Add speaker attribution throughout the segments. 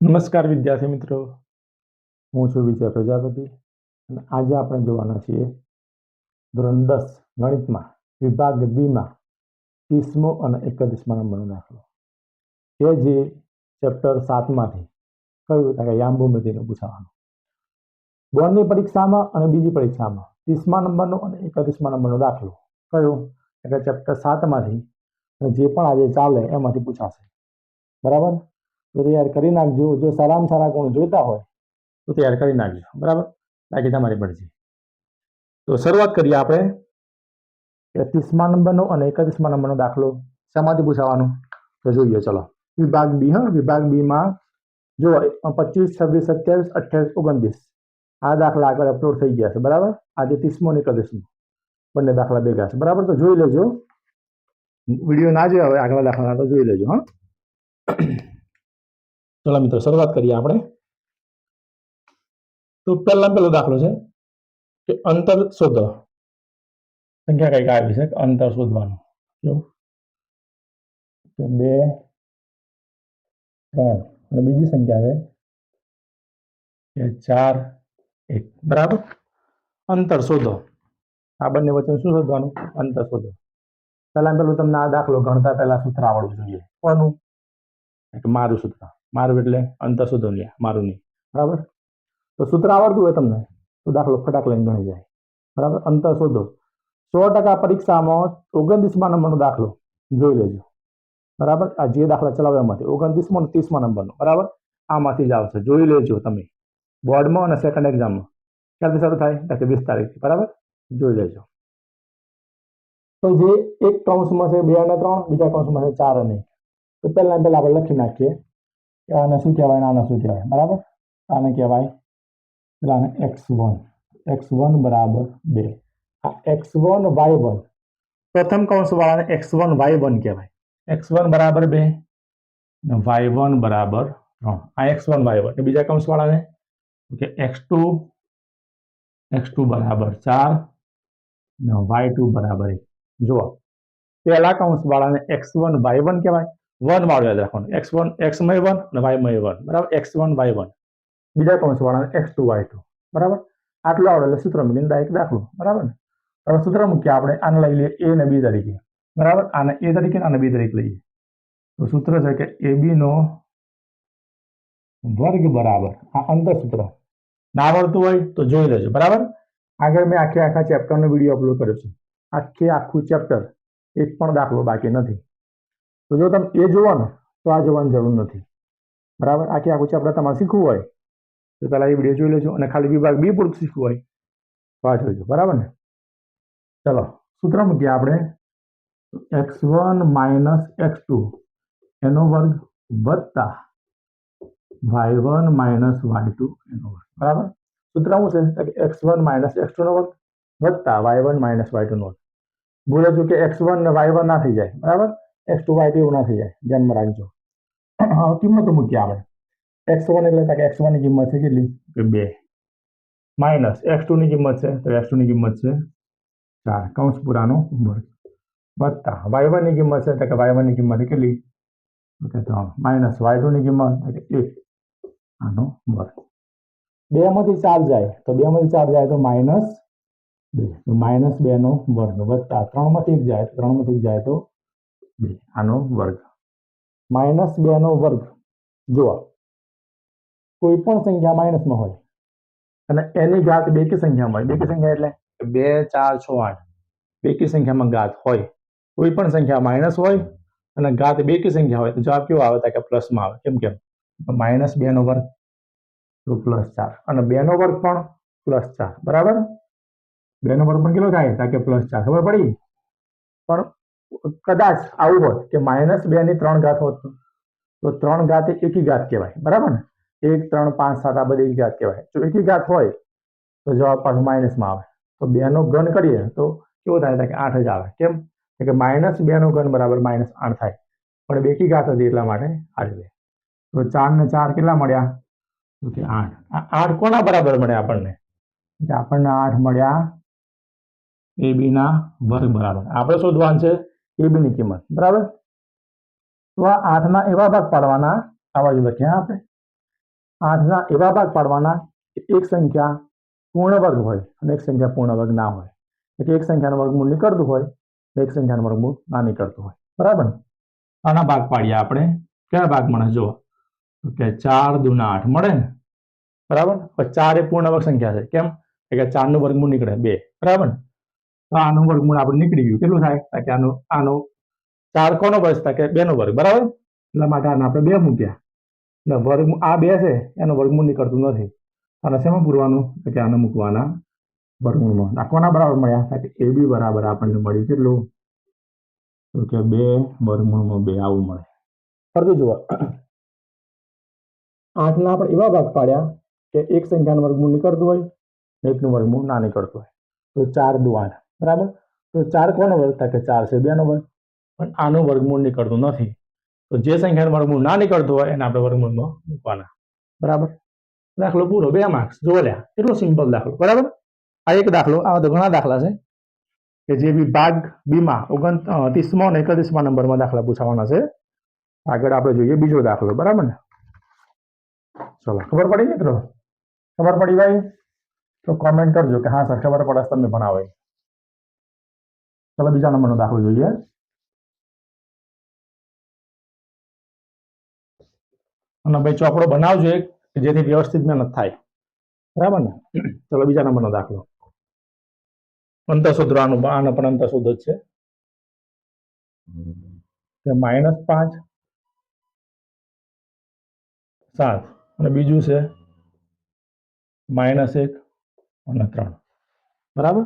Speaker 1: નમસ્કાર વિદ્યાર્થી મિત્રો, હું છું વિજય પ્રજાપતિ અને આજે આપણે જોવાના છીએ ધોરણ 10 ગણિતમાં વિભાગ બીમાં 30મો અને 31મા નંબરનો દાખલો કે જે ચેપ્ટર 7માંથી કયું કે યામભૂમિતિનું પૂછાવાનું. બોર્ડની પરીક્ષામાં અને બીજી પરીક્ષામાં 30મા નંબરનો અને 31મા નંબરનો દાખલો કયું કે ચેપ્ટર 7માંથી જે પણ આજે ચાલે એમાંથી પૂછાશે. બરાબર, તો તૈયાર કરી નાખજો. જો સારામાં સારા ગુણ જોઈતા હોય તો તૈયાર કરી નાખજો. બરાબર, બાકી તમારી પડશે. તો શરૂઆત કરીએ આપણે 30મા નંબરનો અને 31મા નંબરનો દાખલો શેમાંથી પૂછાવાનો તો જોઈએ. ચલો, વિભાગ બી. વિભાગ બીમાં જો 25, 26, 27, 28, 29 આ દાખલા આગળ અપલોડ થઈ ગયા છે. બરાબર, આજે 30મો અને 31મો બંને દાખલા ભેગા છે. બરાબર, તો જોઈ લેજો. વિડીયો ના જોયા હોય આગલા દાખલા તો જોઈ લેજો. હા, ચલો મિત્રો, શરૂઆત કરીએ આપણે. તો પહેલો દાખલો છે કે અંતર શોધો. સંખ્યા કઈક આવી છે, અંતર શોધવાનું. કેવું કે 2, 3 અને બીજી સંખ્યા છે કે 4, 1. બરાબર, અંતર શોધો. આ બંને વચ્ચે શું શોધવાનું? અંતર શોધો. પેલું તમને આ દાખલો ગણતા પહેલા સૂત્ર આવડવું જોઈએ. કોનું? મારું સૂત્ર. મારું એટલે અંતર શોધો, મારું નહીં. બરાબર, તો સૂત્ર આવડતું હોય તમને તો દાખલો ફટાક લઈને ગણી જાય. બરાબર, અંતર શોધો. 100% પરીક્ષામાં 29મા નંબરનો દાખલો જોઈ લેજો. બરાબર, આ જે દાખલા ચલાવ્યા એમાંથી 29મો અને 30મા નંબરનો. બરાબર, આમાંથી જ આવશે. જોઈ લેજો તમે. બોર્ડમાં અને સેકન્ડ એક્ઝામમાં ક્યારથી શરૂ થાય? 20 તારીખથી. બરાબર, જોઈ લેજો. તો જે એક કૌંસમાં છે 2 અને 3, બીજા કૌંસમાં છે 4 અને 1. તો પહેલા આપણે લખી નાખીએ કે આને શું કહેવાય, આને શું કહેવાય. બરાબર, આને કહેવાય પેલાને x1. x1 બરાબર 2. આ x1 y1 પ્રથમ કૌંસ વાળાને x1 y1 કહેવાય. x1 બરાબર 2 અને y1 બરાબર 3. આ x1 y1. બીજા કૌંસ વાળાને કે x2 બરાબર 4 અને y2 બરાબર 1. જુઓ, પહેલા કૌંસ વાળાને x1 y1 કહેવાય. 1 વાળું યાદ રાખવાનું. x1 x માં 1 અને y માં 1. બરાબર, x1 y1. બીજા કૌંસ વાળાને x2 y2. બરાબર, આટલું આવડે એટલે સૂત્ર મૂકીને ડાયરેક્ટ દાખલો. બરાબર, હવે સૂત્ર મૂકીએ આપણે. આને લઈ લઈએ a અને b તરીકે. બરાબર, આને a તરીકે આને b તરીકે લઈએ. તો સૂત્ર છે કે ab નો વર્ગ બરાબર આ અંતર સૂત્ર. ના આવડતું હોય તો જોઈ લેજો. બરાબર, આગળ મેં આખા ચેપ્ટરનો વિડીયો અપલોડ કર્યો છે. આખું ચેપ્ટર, એક પણ દાખલો બાકી નથી. તો જો તમે એ જોવો ને તો આ જોવાની જરૂર નથી. બરાબર, આખું ચેપ્ટર તમારે શીખવું હોય તો પહેલા એ વિડીયો જોઈ લેજો. અને ખાલી વિભાગ બી પૂરતું શીખવું હોય તો આ જોઈજો. બરાબર ને, ચલો સૂત્ર મૂકીએ આપણે. x1 - x2 એનો વર્ગ વત્તા y1 - y2 એનો વર્ગ. બરાબર, સૂત્ર શું છે કે x1 - x2 નો વર્ગ વત્તા y1 - y2 નો વર્ગ. ભૂલે છું કે x1 ને y1 ના થઈ જાય. બરાબર, x2 y2 એવું ના થઈ જાય, ધ્યાનમાં રાખજો. કિંમતો મૂકીએ આપણે. x1 એટલે કે x1 ની કિંમત છે કેટલી? 2 માઇનસ x2 ની કિંમત છે તો x2 ની કિંમત છે 4 કૌંસ પૂરાનો વર્ગ વત્તા y1 ની કિંમત છે તો કે y1 ની કિંમત કેટલી? 3 માઇનસ y2 ની કિંમત 1 આનો વર્ગ. 2 માંથી 4 જાય તો 2 માંથી 4 જાય તો -2. તો -2 નો વર્ગ વત્તા 3 માંથી 1 જાય તો 3 માંથી 1 જાય તો 2 આનો વર્ગ. -2 નો વર્ગ. જુઓ, કોઈ પણ સંખ્યા માઇનસમાં હોય અને એની ઘાત બેકી સંખ્યામાં હોય. બેકી સંખ્યા એટલે 2, 4, 6, 8 બેકી સંખ્યામાં ઘાત હોય. કોઈ પણ સંખ્યા માઇનસ હોય અને ઘાત બેકી સંખ્યા હોય તો જવાબ કેવો આવે? કે પ્લસમાં આવે. કેમ -2 નો વર્ગ તો +4 અને 2 નો વર્ગ પણ +4. બરાબર, 2 નો વર્ગ પણ કેટલો થાય? કે +4. ખબર પડી? પણ કદાચ આવું હોત કે -2 ની 3 ઘાત હોત તો 3 ઘાત એ એકી ઘાત કહેવાય. બરાબર ને, 1, 3, 5, 7 આ બધી એકી ઘાત કહેવાય. જો એકી ઘાત હોય તો જવાબ પાછો માઇનસમાં આવે. તો 2 નો ઘન કરીએ તો કેવો થાય? કે 8 જ આવે. કેમ કે -2 નો ઘન બરાબર -8 થાય. પણ બેકી ઘાત હતી એટલા માટે આ રીતે. તો 4 ને 4 કેટલા મળ્યા? તો કે 8. આ 8 કોના બરાબર મળ્યા આપણને? આપણને 8 મળ્યા ab ના વર્ગ બરાબર. આપણે શોધવાનું છે ab ની કિંમત. બરાબર, તો આ 8 ના એવા ભાગ પાડવાના આવા જ લખ્યા આપણે 8ના એવા ભાગ પાડવાના કે એક સંખ્યા પૂર્ણ વર્ગ હોય અને એક સંખ્યા પૂર્ણ વર્ગ ના હોય, એટલે એક સંખ્યાનું વર્ગમૂળ નીકળતું હોય, એક સંખ્યાનું વર્ગમૂળ ના નીકળતું હોય, બરાબર. આના ભાગ પાડીએ આપણે. કયા ભાગ મળે જો કે 4 દુના 8 મળે ને, બરાબર. 4 એ પૂર્ણ વર્ગ સંખ્યા છે. કેમ કે 4 નું વર્ગમૂળ નીકળે 2, બરાબર. તો આનું વર્ગમૂળ આપણે નીકળી ગયું. કેટલું થાય કે આનો 4 કોનો વર્ગ થાય કે 2 નો વર્ગ, બરાબર. એટલા માટે આને આપણે 2 મૂક્યા. એટલે વર્ગ આ 2 છે એનું વર્ગમૂળ નીકળતું નથી. અને શેમાં પૂરવાનું કે આને મૂકવાના વર્ગમૂળમાં. નાખવાના બરાબર મળ્યા કે એ બી બરાબર આપણને મળ્યું કેટલું તો કે 2 વર્ગમૂળમાં 2 આવું મળે. ફરતી જુઓ 8ના આપણે એવા ભાગ પાડ્યા કે એક સંખ્યાનું વર્ગમૂળ નીકળતું હોય, એકનું વર્ગમૂળ ના નીકળતું હોય. તો 4 દુ 8, બરાબર. તો 4 કોનો વર્ગ થાય કે 4 છે 2 નો વર્ગ, પણ આનું વર્ગમૂળ નીકળતું નથી. તો જે સંખ્યાનું વર્ગમૂળ ના નીકળતું હોય એને આપણે વર્ગમૂળમાં મૂકવાના, બરાબર. દાખલો પૂરો. 2 માર્ક્સ. જો લ્યા એટલો સિમ્પલ દાખલો, બરાબર. આ એક દાખલો. આ તો ઘણા દાખલા છે કે જે વિભાગ બીમાં 29મા અને 31મા નંબરમાં દાખલા પૂછાવાના છે. આગળ આપણે જોઈએ બીજો દાખલો, બરાબર ને. ચલો, ખબર પડી મિત્રો? ખબર પડી ભાઈ? તો કોમેન્ટ કરજો કે હા સર ખબર પડે તમે ભણાવો. ચલો બીજા નંબરનો દાખલો જોઈએ. અને ભાઈ ચોપડો બનાવજો એક જેથી વ્યવસ્થિત મહેનત થાય, બરાબર ને. ચલો બીજા નંબરનો દાખલો. અંતર શોધવાનું. આનો પણ અંતર શોધ જ છે કે -5 7 અને બીજું છે -1 અને 3, બરાબર.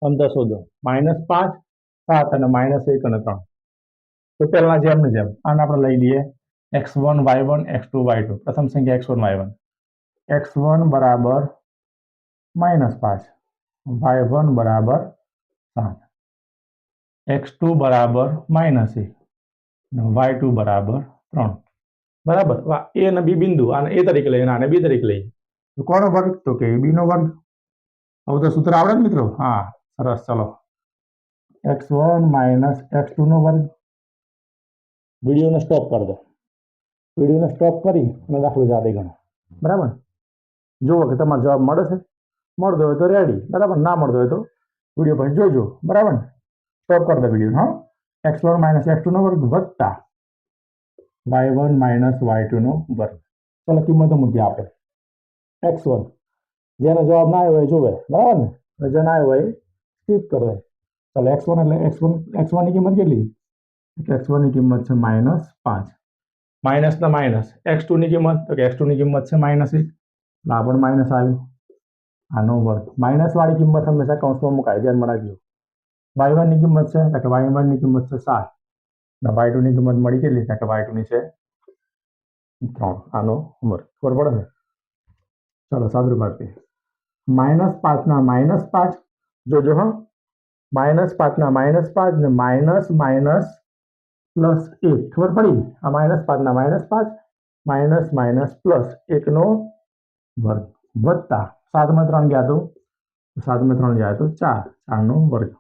Speaker 1: અંતર શોધો. -5 7 અને -1 અને 3. તો પહેલા જેમની જેમ આને આપણે લઈ લઈએ x1 y1 x2 y2. પ્રથમ સંખ્યા x1 y1. x1 બરાબર -5, y1 બરાબર 7, x2 બરાબર -1 y2 બરાબર 3, બરાબર. એ અને બી બિંદુ આને એ તરીકે લઈએ આને બી તરીકે લઈએ. તો કોનો વર્ગ તો કે બી નો વર્ગ. હવે તો સૂત્ર આવડે ને મિત્રો? હા સરસ. ચલો x1 x2 નો વર્ગ. વિડીયોને સ્ટોપ કરી દો. વિડીયોને સ્ટોપ કરી અને દાખલો જાતે ગણો, બરાબર. જુઓ કે તમારો જવાબ મળે છે. મળતો હોય તો રેડી, બરાબર. ના મળતો હોય તો વિડીયો પછી જોજો, બરાબર ને. સ્ટોપ કરી દો વિડીયો. હા, x1 x2 નો વર્ગ વત્તા y1 y2 નો વર્ગ. ચલો કિંમતો મૂકીએ આપણે. x1 જેનો જવાબ ના આવ્યો હોય જોવે, બરાબર ને. જે ના આવ્યો હોય સ્કીપ કરે. ચલો x1 એટલે x1 ની કિંમત કેટલી? x1 ની કિંમત છે -5. માઇનસ ના માઇનસ. x2 ની કિંમત તો કે x2 ની કિંમત છે -1. આ પણ માઇનસ આવ્યું. આનો વર્ગ. માઇનસ વાળી કિંમત હંમેશા કૌંસમાં મુકાય, ધ્યાનમાં રાખજો. y1 ની કિંમત છે કે y1 ની કિંમત છે 7 અને y2 ની કિંમત મળી કેટલી કે y2 ની છે 3. આનો વર્ગ. ખબર પડે છે? ચલો સાદુરૂપ આપીએ. -5 ના -5 જોજો. હા, -5 ના -5 ને માઇનસ માઇનસ પ્લસ 1. ખબર પડી? આ -5 ના -5 માઇનસ માઇનસ પ્લસ 1 નો વર્ગ વત્તા 7 માં 3 ગયા તો 7 માં 3 જાય તો 4 નો વર્ગ.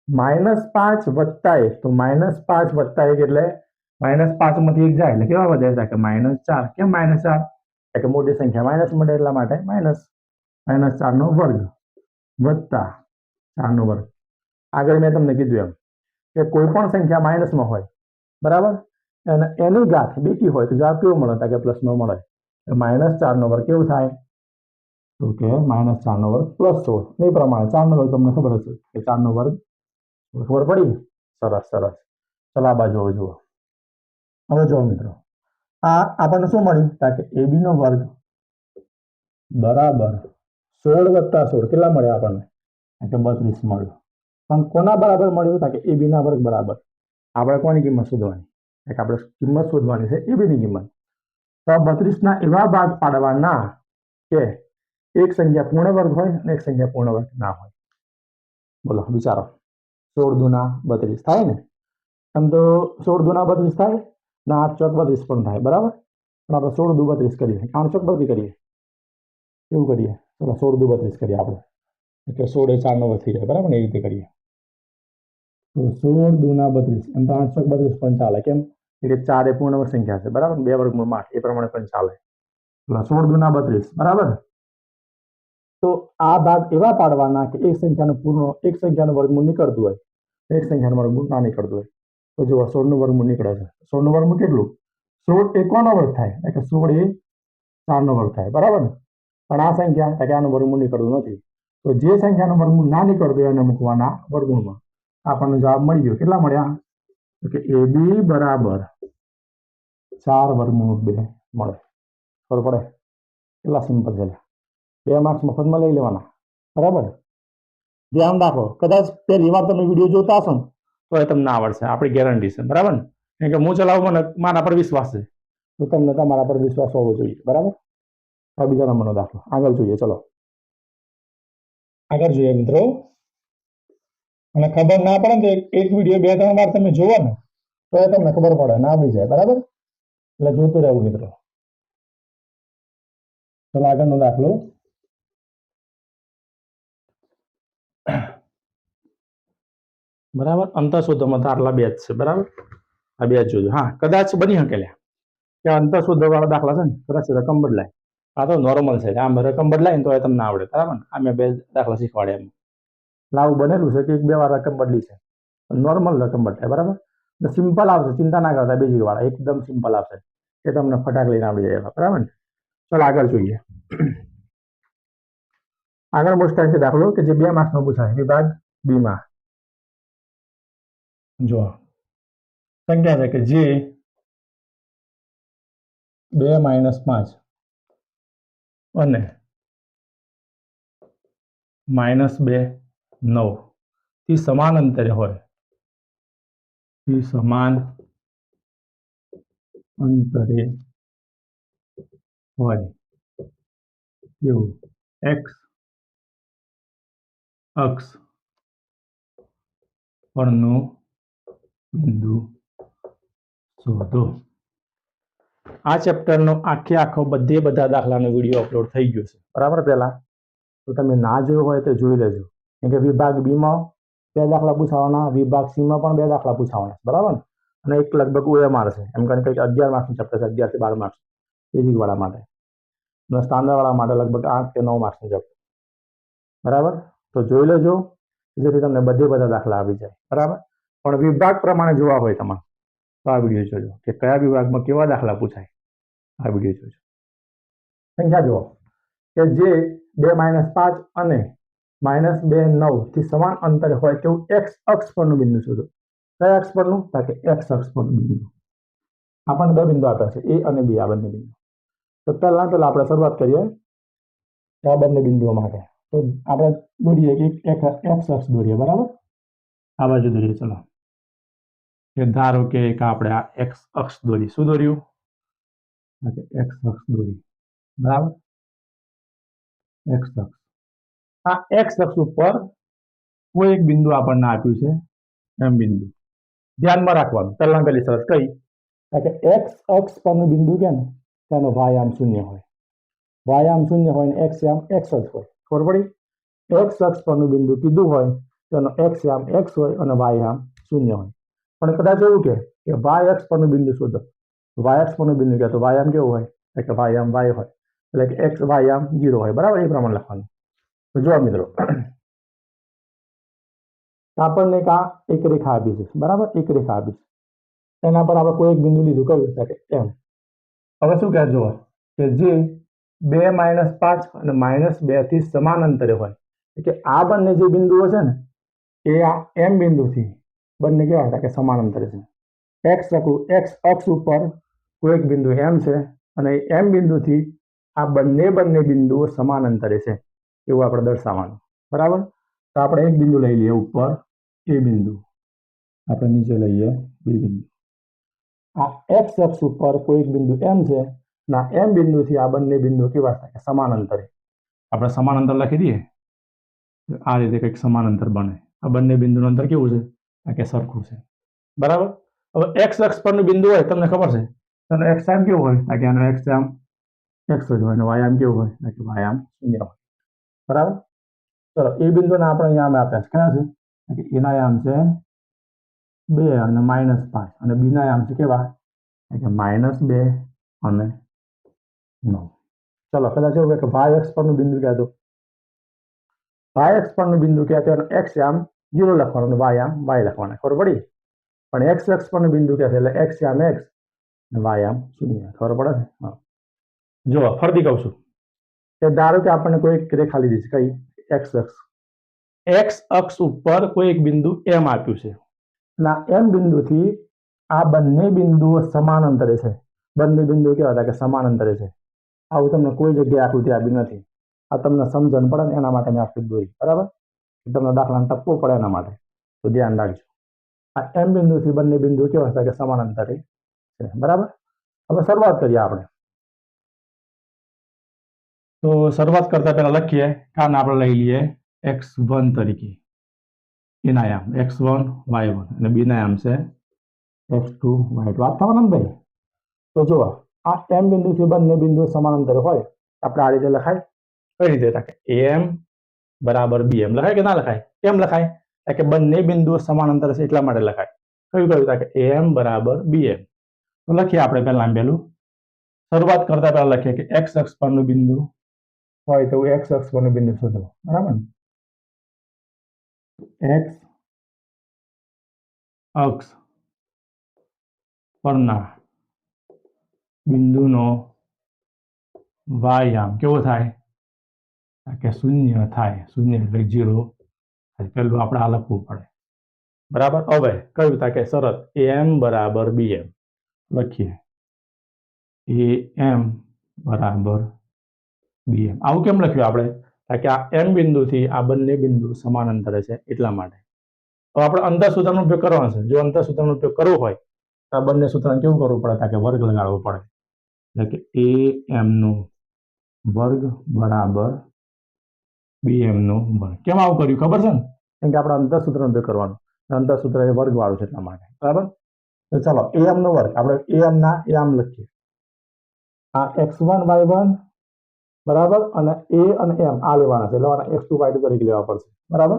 Speaker 1: -5 વત્તા 1 તો -5 વત્તા 1 એટલે -5 માંથી 1 જાય એટલે કેવા વધે કે -4. કેમ -4? કે મોટી સંખ્યા માઇનસ મળે એટલા માટે -4 નો વર્ગ વત્તા 4 નો વર્ગ. આગળ મેં તમને કીધું એમ કે કોઈ પણ સંખ્યા માઇનસમાં હોય, બરાબર, અને એની ઘાત બેકી હોય તો જવાબ કેવો મળે કે પ્લસમાં મળે. -4 નો વર્ગ કેવું થાય તો કે -4 નો વર્ગ +16. એ પ્રમાણે 4 નો વર્ગ તમને ખબર હશે કે 4 નો વર્ગ. ખબર પડી? સરસ સરસ. ચલો આ બાજુ જુઓ. હવે જુઓ મિત્રો, આ આપણને શું મળ્યું કે ab નો વર્ગ બરાબર 16 + 16 કેટલા મળ્યા આપણને કે 32 મળ્યું. પણ કોના બરાબર મળ્યું કે ab ના વર્ગ બરાબર. આપણે કોની કિંમત શોધવાની? આપણે કિંમત શોધવાની છે ab ની કિંમત. તો 32 ના એવા ભાગ પાડવાના કે એક સંખ્યા પૂર્ણ વર્ગ હોય અને એક સંખ્યા પૂર્ણ વર્ગ ના હોય. બોલો વિચારો. 16 દુના 32 થાય ને? આમ તો 16 દુના 32 થાય ને 8 ચોક 32 પણ થાય, બરાબર. પણ આપણે 16 દુ 32 કરીએ, 8 ચોક 32 કરીએ. કેવું કરીએ? ચલો 16 દુ 32 કરીએ આપણે. એટલે 16 એ 4 નો વર્ગ થઈ જાય, બરાબર ને. એ રીતે કરીએ તો 16 દુના 32 એમ તો 8 ચોક 32 પણ ચાલે. કેમ? એટલે 4 એ પૂર્ણ વર્ગ સંખ્યા છે, બરાબર. 2 વર્ગમૂળમાં 8 એ પ્રમાણે પણ ચાલે. 16 દુના 32, બરાબર. તો આ ભાગ એવા પાડવાના કે એક સંખ્યાનું વર્ગમૂળ નીકળતું હોય, એક સંખ્યાનું વર્ગમૂળ ના નીકળતું હોય. તો જુઓ 16 નું વર્ગમૂળ નીકળે છે. 16 નું વર્ગમૂળ કેટલું? 16 એ કોનો વર્ગ થાય? એટલે કે 16 એ 4 નો વર્ગ થાય, બરાબર ને? પણ આ સંખ્યા કે આનું વર્ગમૂળ નીકળતું નથી. તો જે સંખ્યાનું વર્ગમૂળ ના નીકળતું એને મૂકવાના વર્ગમૂળમાં. આપણને જવાબ મળી ગયો. કેટલા મળ્યા? તો કે AB બરાબર 4 વર્ગમૂળ 2 મળે. ખબર પડે? કેટલા સિમ્પલ છે. 2 માર્ક્સ મફતમાં લઈ લેવાના, બરાબર. ધ્યાન રાખો, કદાચ પહેલી વાર તમે વિડીયો જોતા હશો ને તો એ તમને આવડશે, આપણી ગેરંટી છે, બરાબર ને? કારણ કે હું ચલાવું, મને મારા પર વિશ્વાસ છે, તો તમને તમારા પર વિશ્વાસ હોવો જોઈએ, બરાબર. આ બીજા નંબરનો દાખલો. આગળ જોઈએ, ચલો આગળ જોઈએ મિત્રો. અને ખબર ના પડે ને એક વિડીયો 2-3 વાર તમે જોવો ને તો એ તમને ખબર પડે, ના આવી જાય, બરાબર. એટલે જોતું રહેવું મિત્રો. ચલો આગળનો દાખલો. બરાબર, અંતર શોધવામાં તો આટલા બે જ છે, બરાબર. આ બે જ જોજો. હા, કદાચ બની શકે કે અંતર શોધવાવાળા દાખલા છે ને કદાચ રકમ બદલાય. આ તો નોર્મલ છે, આમ રકમ બદલાય ને તો એ તમને આવડે, બરાબર. આ મેં 2 દાખલા શીખવાડ્યા એમ. આવું બનેલું છે કે 1-2 વાર રકમ બદલી છે, નોર્મલ રકમ બદલાય, બરાબર. સિમ્પલ આવશે, ચિંતા ના કરતા. બેઝિક વાળા એકદમ સિમ્પલ આવશે, એ તમને ફટાક લઈને આવડી જાય, બરાબર ને? ચાલો આગળ જોઈએ. આગળ મોસ્ટ ટાઈમ દાખલો કે જે 2 માર્ક્સનો પૂછાય, વિભાગ બી માં. જો સંખ્યા છે કે જે 2 - 5 અને -2 9 થી સમાન અંતરે હોય, એવું x અક્ષ પરનું બિંદુ શોધો. આ ચેપ્ટરનો આખો બધા દાખલાનો વિડીયો અપલોડ થઈ ગયો છે, બરાબર. પહેલા તો તમે ના જોયો હોય તો જોઈ લેજો. કેમ કે વિભાગ બી માં 2 દાખલા પૂછાવાના, વિભાગ સી માં પણ 2 દાખલા પૂછાવાના, બરાબર. અને એક લગભગ OMR છે, એમ કરીને કંઈક 11 માર્ક્સનું ચેપ્ટર છે, 11 થી 12 માર્ક્સ બેઝિક વાળા માટે. અને સ્ટાન્ડર્ડ વાળા માટે લગભગ 8 કે 9 માર્ક્સનું ચેપ્ટર, બરાબર. તો જોઈ લેજો, જેથી તમને બધા દાખલા આવી જાય, બરાબર. પણ વિભાગ પ્રમાણે જોવા હોય તમારે તો આ વિડીયો જોજો કે કયા વિભાગમાં કેવા દાખલા પૂછાય. આ વિડીયો જોજો. સંખ્યા જુઓ કે જે 2 - 5 અને -2 9 થી સમાન અંતરે હોય તેવું x અક્ષ પરનું બિંદુ શોધો. કયા અક્ષ પરનું? કે x અક્ષ પરનું બિંદુ. આપણને 2 બિંદુ આપ્યા છે, A અને B. આ બંને બિંદુ. તો પહેલા આપણે શરૂઆત કરીએ આ બંને બિંદુઓ માટે. તો આપણે દોરીએ કે એક x અક્ષ દોરીએ, બરાબર. આ બાજુ દોરીએ. ચલો કે ધારો કે આપણે આ x અક્ષ દોરી. શું દોર્યું? x અક્ષ દોરી, બરાબર. x અક્ષ. આ x અક્ષ ઉપર કોઈ એક બિંદુ આપણને આપ્યું છે, એમ બિંદુ. ધ્યાનમાં રાખવાનું, પહેલી શરત કઈ કે x અક્ષ પરનું બિંદુ કે ને તેનો y આમ 0 હોય. y આમ 0 હોય ને x આમ x જ હોય. ખબર પડી? x અક્ષ પરનું બિંદુ કીધું હોય તેનો x આમ x હોય અને y આમ 0 હોય. પણ કદાચ એવું કે y અક્ષ પરનું બિંદુ શોધો. y અક્ષ પરનું બિંદુ કે તો y આમ કેવું હોય? કે y આમ y હોય, એટલે કે x y આમ 0 હોય, બરાબર. એ પ્રમાણે લખવાનું. તો જો મિત્રો, આપણને એક રેખા આપી છે, બરાબર. એક રેખા આપી છે, એના પર આપણે કોઈ એક બિંદુ લીધું, કયું? એમ. હવે શું કહે જો કે જે 2 - 5 અને -2 થી સમાન અંતરે હોય, કે આ બંને જે બિંદુઓ છે ને એ આ એમ બિંદુથી બંને કેવા હતા? કે સમાન અંતરે છે. x અક્ષ ઉપર કોઈ એક બિંદુ એમ છે અને એમ બિંદુથી આ બંને બિંદુઓ સમાન અંતરે છે, એવું આપણે દર્શાવવાનું, બરાબર. તો આપણે એક બિંદુ લઈ લઈએ ઉપર, એ બિંદુ. આપણે નીચે લઈએ બી બિંદુ. આ x અક્ષ ઉપર કોઈ એક બિંદુ એમ છે, ના એમ બિંદુથી આ બંને બિંદુ કેવા થાય? સમાન અંતરે. આપણે સમાન અંતર લખી દઈએ, આ રીતે કંઈક સમાન અંતર બને. આ બંને બિંદુનું અંતર કેવું છે? કે સરખું છે, બરાબર. હવે x અક્ષ પરનું બિંદુ હોય, તમને ખબર છે એનો x આમ કેવું હોય? કે એનો x આમ x જ હોય અને y આમ કેવું હોય? કે y આમ 0 હોય, બરાબર. ચલો એ બિંદુના આપણે અહીંયા આપ્યા છે, કયા છે? કે એના આમ છે 2 અને -5 અને બી ના આમ છે કેવા? કે -2 અને 9. ચલો કદાચ એવું કે વાય એક્સ પરનું બિંદુ કહેતો વાય એક્સ પરનું બિંદુ કહેતો અને એક્સ આમ 0 લખવાનું અને વાય આમ વાય લખવાના ખબર પડી પણ એક્સ એક્સ પરનું બિંદુ કહેશે એટલે એક્સ આમ એક્સ અને વાય આમ 0 ખબર પડે છે હા જો ફરીથી કહું છું કે ધારો કે આપણને કોઈ એક રેખા લીધી છે કઈ એક્સ અક્ષ ઉપર કોઈ એક બિંદુ એમ આપ્યું છે અને આ એમ બિંદુથી આ બંને બિંદુઓ સમાન અંતરે છે બંને બિંદુઓ કેવા હતા કે સમાન અંતરે છે આવું તમને કોઈ જગ્યાએ આકૃતિ આપી નથી આ તમને સમજણ પડે ને એના માટે મેં આકૃતિ દોરી બરાબર તમને દાખલાને ટપવો પડે એના માટે તો ધ્યાન રાખજો આ એમ બિંદુથી બંને બિંદુઓ કેવા હતા કે સમાન અંતરે છે બરાબર હવે શરૂઆત કરીએ આપણે તો શરૂઆત કરતા પહેલા લખીએ કાન આપણે લઈ લઈએ x1 તરીકે એના આયામ x1 y1 અને b ના આયામ છે x2 y2 આ થવાના ને ભાઈ તો જો આ એમ બિંદુથી બંને બિંદુઓ સમાન અંતરે હોય આપણે આ રીતે લખાય કઈ રીતે લખાય am બરાબર bm લખાય કે ના લખાય કેમ લખાય કે બંને બિંદુઓ સમાન અંતરે છે એટલા માટે લખાય કયું કયું કે am બરાબર bm તો લખીએ આપણે પહેલા પહેલું શરૂઆત કરતા પહેલા લખીએ કે x અક્ષ પરનું બિંદુ હોય તો x અક્ષ પરનું બિંદુ શોધો બરાબર x અક્ષ પરના બિંદુનો વાય આમ કેવો થાય કે 0 થાય 0 એટલે 0 પેલું આપણે આ લખવું પડે બરાબર હવે કયું થાય કે શરત am બરાબર bm લખીએ am બરાબર bm આવું કેમ લખ્યું આપણે કે આ એમ બિંદુથી આ બંને બિંદુ સમાન અંતરે છે એટલા માટે તો આપણે અંતર સૂત્રનો ઉપયોગ કરવાનો છે જો અંતર સૂત્રનો ઉપયોગ કરવો હોય તો આ બંને સૂત્રને કેવું કરવું પડે કે વર્ગ લગાડવો પડે એટલે કે am નો વર્ગ બરાબર bm નો વર્ગ કેમ આવું કર્યું ખબર છે ને કેમ કે આપણે અંતર સૂત્રનો ઉપયોગ કરવાનો અંતર સૂત્ર એ વર્ગ વાળું છે એટલા માટે બરાબર તો ચાલો am નો વર્ગ આપણે am ના am લખીએ આ x1 y1 બરાબર અને a અને m આ લેવાના છે લેવાના x2 y2 તરીકે લેવા પડશે બરાબર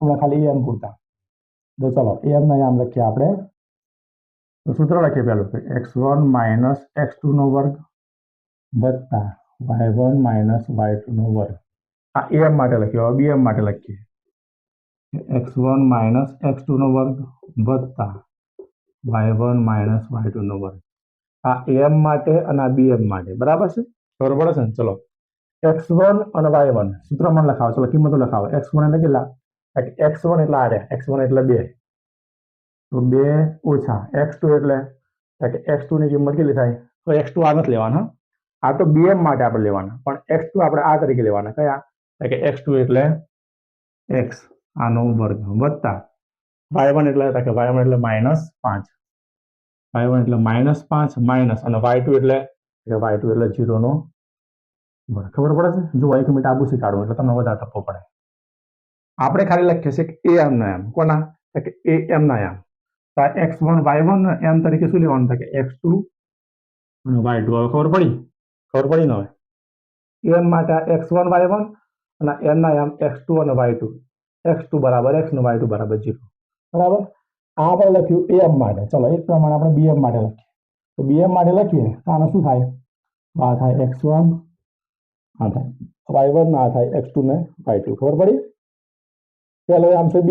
Speaker 1: હમણાં ખાલી am પૂરતા તો ચલો am ના આમ લખીએ આપણે તો સૂત્ર લખીએ પહેલું x1 માઇનસ x2 નો વર્ગ વત્તા y1 માઇનસ y2 નો વર્ગ આ am માટે લખ્યો હવે bm માટે લખીએ x1 માઇનસ x2 નો વર્ગ વત્તા y1 માઇનસ y2 નો વર્ગ આ am માટે અને આ bm માટે બરાબર છે ખબર પડે છે ને ચલો x1 અને y1 સૂત્રમાં લખાવો ચલો કિંમતો લખાવો x1 એટલે કેટલા x1 એટલે આ રહ્યા x1 એટલે 2 તો 2 ઓછા x2 એટલે x2 ની કિંમત કેટલી થાય તો x2 આ નથી લેવાના આ તો bm માટે આપણે લેવાના પણ x2 આપણે આ તરીકે લેવાના કયા કે x2 એટલે x આનો વર્ગ વત્તા y1 એટલે y1 એટલે -5 y1 એટલે -5 માઇનસ અને y2 એટલે 0 નો વર્ગ ખબર પડે છે જો 1 મિનિટ આબુ શીખાડું એટલે તમને વધારે ટપ્પો પડે આપણે ખાલી લખીએ છીએ કે am ના આમ કોના કે am ના આમ તો x1 y1 m તરીકે શું લેવાનું થાય કે x2 અને y2 હવે ખબર પડી ને હવે m માટે x1 y1 અને m ના આમ x2 અને y2 x2 બરાબર x અને y2 બરાબર 0 બરાબર આ આપણે લખ્યું am માટે ચલો એ પ્રમાણે આપણે bm માટે લખીએ તો bm માટે લખીએ તો આનું શું થાય આ થાય x1 આ થાય y1 ના થાય x2 ને y2 ખબર પડી પહેલો આમ છે b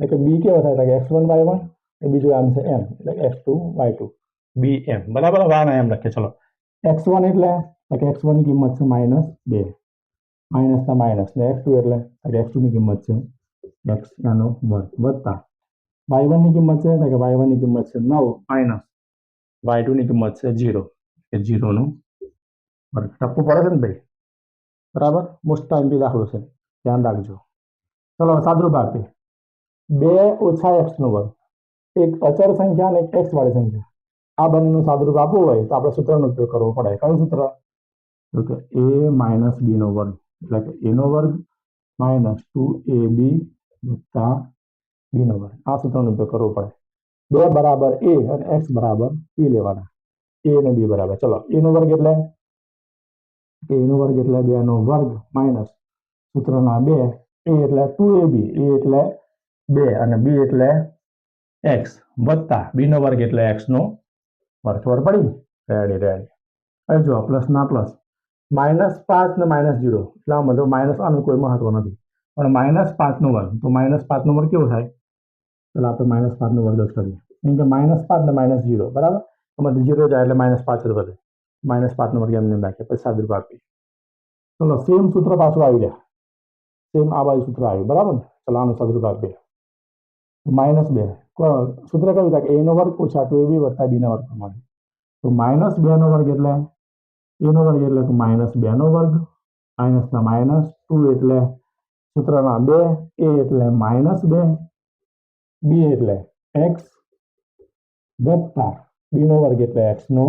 Speaker 1: એટલે કે b કેવો થાય કે x1 y1 એ બીજું આમ છે m એટલે x2 y2 bm બરાબર હવે આના એમ લખીએ ચલો x1 એટલે કે x1 ની કિંમત છે -2 માઇનસ ના માઇનસ ને x2 એટલે x2 ની કિંમત છે x નો વર્ગ વત્તા y1 ની કિંમત છે કે y1 ની કિંમત છે 9 માઇનસ y2 ની કિંમત છે 0 કે 0 નો વર્ગ ટપ્પું પડે છે ને ભાઈ બરાબર મોસ્ટ ટાઈમ બી દાખલો છે ધ્યાન રાખજો ચલો સાદુરૂપ આપીએ 2 ઓછા x નો વર્ગ એક અચળ સંખ્યા અને એક x વાળી સંખ્યા આ બંનેનું સાદુરૂપ આપવું હોય તો આપણે સૂત્રનો ઉપયોગ કરવો પડે કયું સૂત્ર તો કે a માઇનસ b નો વર્ગ એટલે કે a નો વર્ગ માઇનસ 2ab વત્તા b નો વર્ગ આ સૂત્રનો ઉપયોગ કરવો પડે 2 બરાબર a અને x બરાબર b લેવાના a અને b બરાબર ચલો a નો વર્ગ એટલે 2 નો વર્ગ માઇનસ સૂત્રના 2 a એટલે 2ab a એટલે 2 અને b એટલે x વત્તા b નો વર્ગ એટલે x નો વર્ગ ખબર પડી રેડી હવે જો પ્લસ ના પ્લસ -5 ને -0 એટલે આ બધો માઇનસ આનું કોઈ મહત્વ નથી, પણ -5 નો વર્ગ તો -5 નો વર્ગ કેવો થાય? ચાલો આપણે -5 નો વર્ગ જ કરીએ, કેમ કે -5 ને -0 બરાબર, એમાં 0 જાય એટલે -5 જ વધે, -5 નો વર્ગ એમને રાખીએ, પછી સાદુરૂપ આપીએ. ચલો સેમ સૂત્ર પાછું આવી જાય, સેમ આ બાજુ સૂત્ર આવ્યું બરાબર ને. ચલો આનું સાદુરૂપ આપીએ, -2 સૂત્ર કયું થાય કે a નો વર્ગ ઓછા 2ab વત્તા b ના વર્ગ પ્રમાણે. તો -2 નો વર્ગ એટલે a નો વર્ગ એટલે -2 નો વર્ગ માઇનસ ના માઇનસ 2 એટલે સૂત્રમાં 2, a એટલે -2, b એટલે x વત્તા b નો વર્ગ એટલે x નો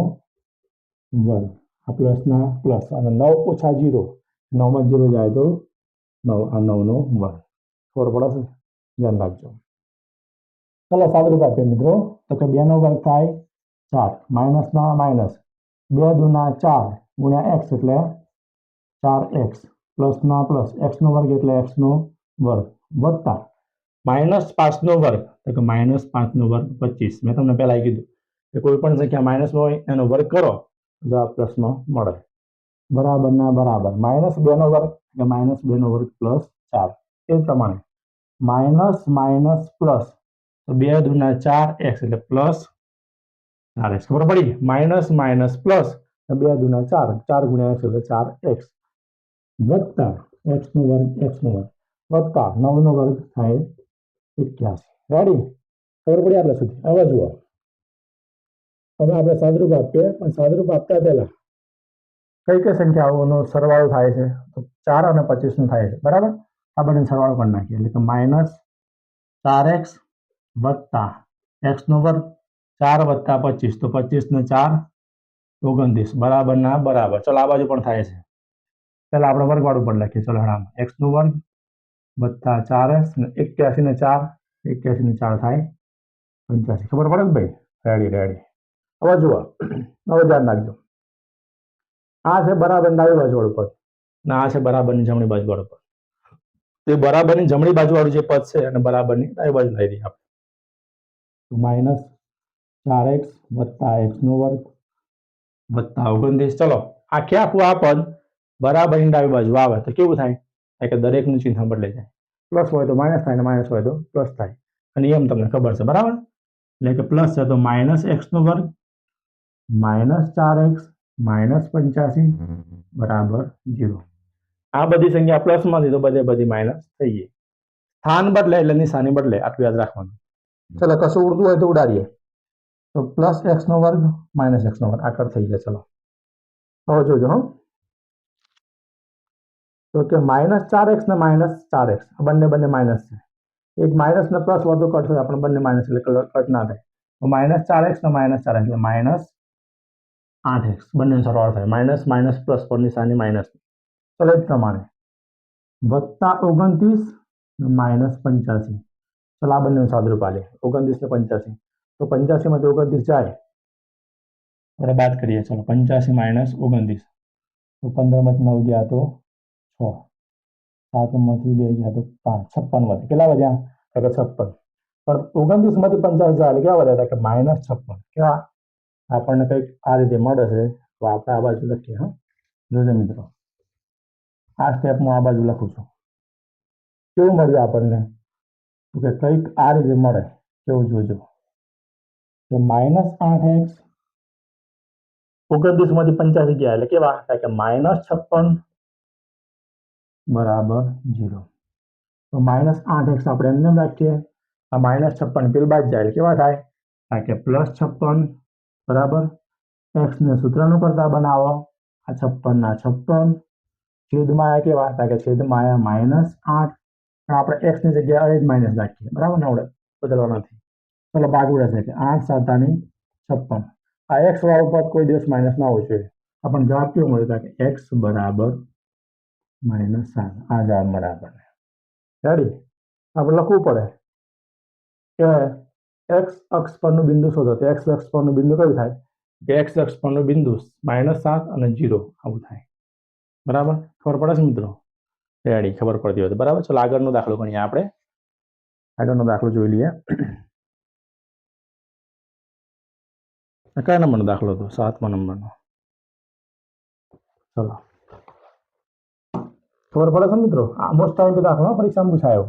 Speaker 1: વર્ગ. આ પ્લસ ના પ્લસ અને 9 ઓછા 0, 9 માં 0 જાય તો 9, આ 9 નો વર્ગ. ખબર પડે છે? ધ્યાન રાખજો. ચલો સાદુરૂપ આપીએ મિત્રો, તો કે 2 નો વર્ગ થાય 4, માઇનસ ના માઇનસ 2 દુના 4 ગુણ્યા x એટલે 4x પ્લસ ના પ્લસ x નો વર્ગ એટલે x નો વર્ગ વત્તા -5 નો વર્ગ તો કે -5 નો વર્ગ 25. મેં તમને પહેલા કીધું કે કોઈ પણ સંખ્યા માઇનસ હોય એનો વર્ગ કરો જવાબ પ્લસમાં મળે. બરાબર ના બરાબર, -2 નો વર્ગ એટલે -2 નો વર્ગ પ્લસ 4. એ જ પ્રમાણે માઇનસ માઇનસ પ્લસ તો 2 દુના 4x એટલે પ્લસ 4x. ખબર પડી? માઇનસ માઇનસ પ્લસ 2 દુના 4, 4 ગુણ્યા x એટલે 4x વત્તા x નો વર્ગ વત્તા 9 નો વર્ગ થાય 81. રેડી? ખબર પડી આટલા સુધી? હવે જુઓ, હવે આપણે સાદુરૂપ આપીએ, પણ સાદુરૂપ આપતા પહેલા કઈ કઈ સંખ્યાઓનો સરવાળો થાય છે? તો 4 અને 25 નો થાય છે બરાબર. આ બંને સરવાળો કરી નાખીએ એટલે કે -4x વત્તા x નો વર્ગ 4 વત્તા 25 તો 25 ને 4 29 બરાબર ના બરાબર. ચલો આ બાજુ પણ થાય છે, પહેલા આપણે વર્ગવાળું પણ લખીએ. ચલો હરામ x નો વર્ગ વત્તા 4x ને 81 ને 4, 81 ને 4 થાય 85. ખબર પડે ને ભાઈ? Ready ready. હવે જુઓ, હવે ધ્યાન રાખજો, આ છે બરાબર ડાબી બાજુ વાળું પદ ને આ છે બરાબરની જમણી બાજુ વાળું પદ. તે બરાબરની જમણી બાજુ વાળું જે પદ છે અને બરાબરની ડાબી બાજુ લઈ દઈએ આપણે. -4x વત્તા x નો વર્ગ વત્તા 29. ચલો આખે આખું આ પદ બરાબરની ડાબી બાજુ આવે તો કેવું થાય? કે દરેકનું ચિહ્ન બદલાઈ જાય. પ્લસ હોય તો માઇનસ થાય, માઇનસ હોય તો પ્લસ થાય. અને એમ તમને ખબર છે બરાબર. એટલે કે પ્લસ છે તો -x નો વર્ગ -4x -85 બરાબર 0. આ બધી સંખ્યા પ્લસ માંથી તો બધી માઇનસ થઈ ગઈ. સ્થાન બદલે એટલે નિશાની બદલે, આટલું યાદ રાખવાનું. ચલો કશું ઉડતું હોય તો ઉડાડીએ. તો +x નો વર્ગ -x નો વર્ગ આગળ થઈ ગયા. ચલો હવે જોજો હો, તો કે -4x ને -4x બંને માઇનસ છે. એક માઇનસ ને પ્લસ વધુ કટ થશે, આપણે બંને માઇનસ એટલે કટ ના થાય. તો -4x ને -4x એટલે -8x બંને સરવાળો થાય. માઇનસ માઇનસ પ્લસ પર નિશાની માઇનસ. ચલો એ જ પ્રમાણે વત્તા 29 -85. ચલો આ બંને સાદુરૂપ આલે 29 ને 85. તો 85 માંથી 29 જાય આપણે બાદ કરીએ. ચલો 85 - 29 તો 15 માંથી 9 ગયા તો 6, 7 માંથી 2 ગયા તો 5, 56 વધે. કેટલા વધ્યા? તો 56. પણ 29 માંથી 85 જાય એટલે કેવા વધ્યા? કે -56. કેવા? આપણને કંઈક આ રીતે મળે છે તો આપણે આ બાજુ લખીએ. હા જોજો મિત્રો, આ સ્ટેપમાં આ બાજુ લખું છું. કેવું મળ્યું આપણને? તો કે કંઈક આ રીતે મળે. કેવું જોજો, કે -8x 29 માંથી 85 ગયા એટલે કેવા? કે -56 બરાબર 0. તો -8x આપણે એમને રાખીએ, આ -56 પેલી બાદ જાય એટલે કેવા થાય? કે +56 બરાબર x ને સૂત્રનું કરતા બનાવો, આ 56 ના 56 છેદમાં આયા કેવા? કે છેદમાં આયા -8. પણ આપણે x ની જગ્યાએ જ માઇનસ રાખીએ બરાબર ને, આપણે બદલવા નથી. ચલો ભાગવડે છે કે 8 × 7 = 56. આ x વાળું પદ કોઈ દિવસ માઇનસ ના હોવું જોઈએ. આપણને જવાબ કેવો મળ્યો? કે x બરાબર -7. આ જવાબ મળે આપણને. રેડી? આપણે લખવું પડે કે x અક્ષ પરનું બિંદુ શોધો. તો x અક્ષ પરનું બિંદુ કયું થાય? કે x અક્ષ પરનું બિંદુ -7 અને 0 આવું થાય. બરાબર? ખબર પડે છે મિત્રો? રેડી? ખબર પડતી હોય તો બરાબર. ચલો આગળનો દાખલો ગણીએ આપણે. આગળનો દાખલો જોઈ લઈએ. કયા નંબરનો દાખલો હતો? 7મા નંબરનો. ચલો ખબર પડે છે મિત્રો? આ મોસ્ટ આઈએમપી દાખલો પરીક્ષામાં પૂછાયો.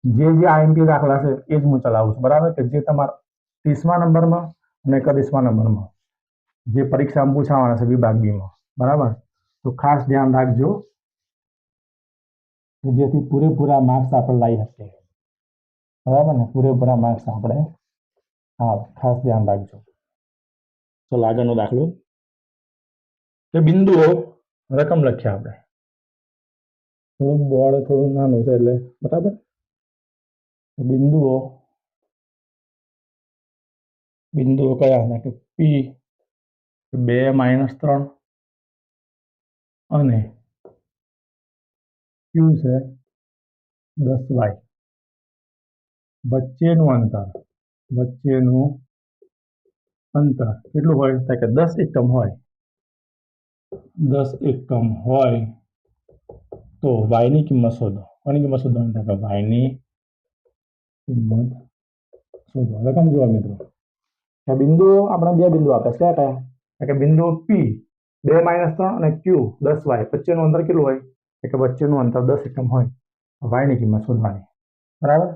Speaker 1: જે આઈએમપી દાખલા છે એ જ હું ચલાવું છું, બરાબર? કે જે તમારા 30મા નંબરમાં અને 31મા નંબરમાં જે પરીક્ષામાં પૂછાવાના છે વિભાગ બીમાં, બરાબર? તો ખાસ ધ્યાન રાખજો કે જેથી પૂરેપૂરા માર્ક્સ આપણે લાવી શકીએ, બરાબર ને? પૂરેપૂરા માર્ક્સ આપણે ખાસ ધ્યાન રાખજો. ચલો આગળનો દાખલો કે બિંદુઓ રકમ લખીએ આપણે. થોડું બોર્ડ થોડું નાનું છે એટલે, બરાબર? બિંદુઓ કયા હતા કે પી 2 - 3 અને ક્યુ છે 10y. વચ્ચેનું અંતર કેટલું હોય? કે 10 એકમ હોય. 10 એકમ હોય તો y ની કિંમત શોધો. કોની કિંમત શોધવાની? કે y ની કિંમત શોધો. રકમ જુઓ મિત્રો, આ બિંદુઓ આપણે બે બિંદુ આપે છે. કયા? કે બિંદુ P 2 - 3 અને Q 10y. વચ્ચેનું અંતર કેટલું હોય? કે વચ્ચેનું અંતર 10 એકમ હોય. y ની કિંમત શોધવાની, બરાબર?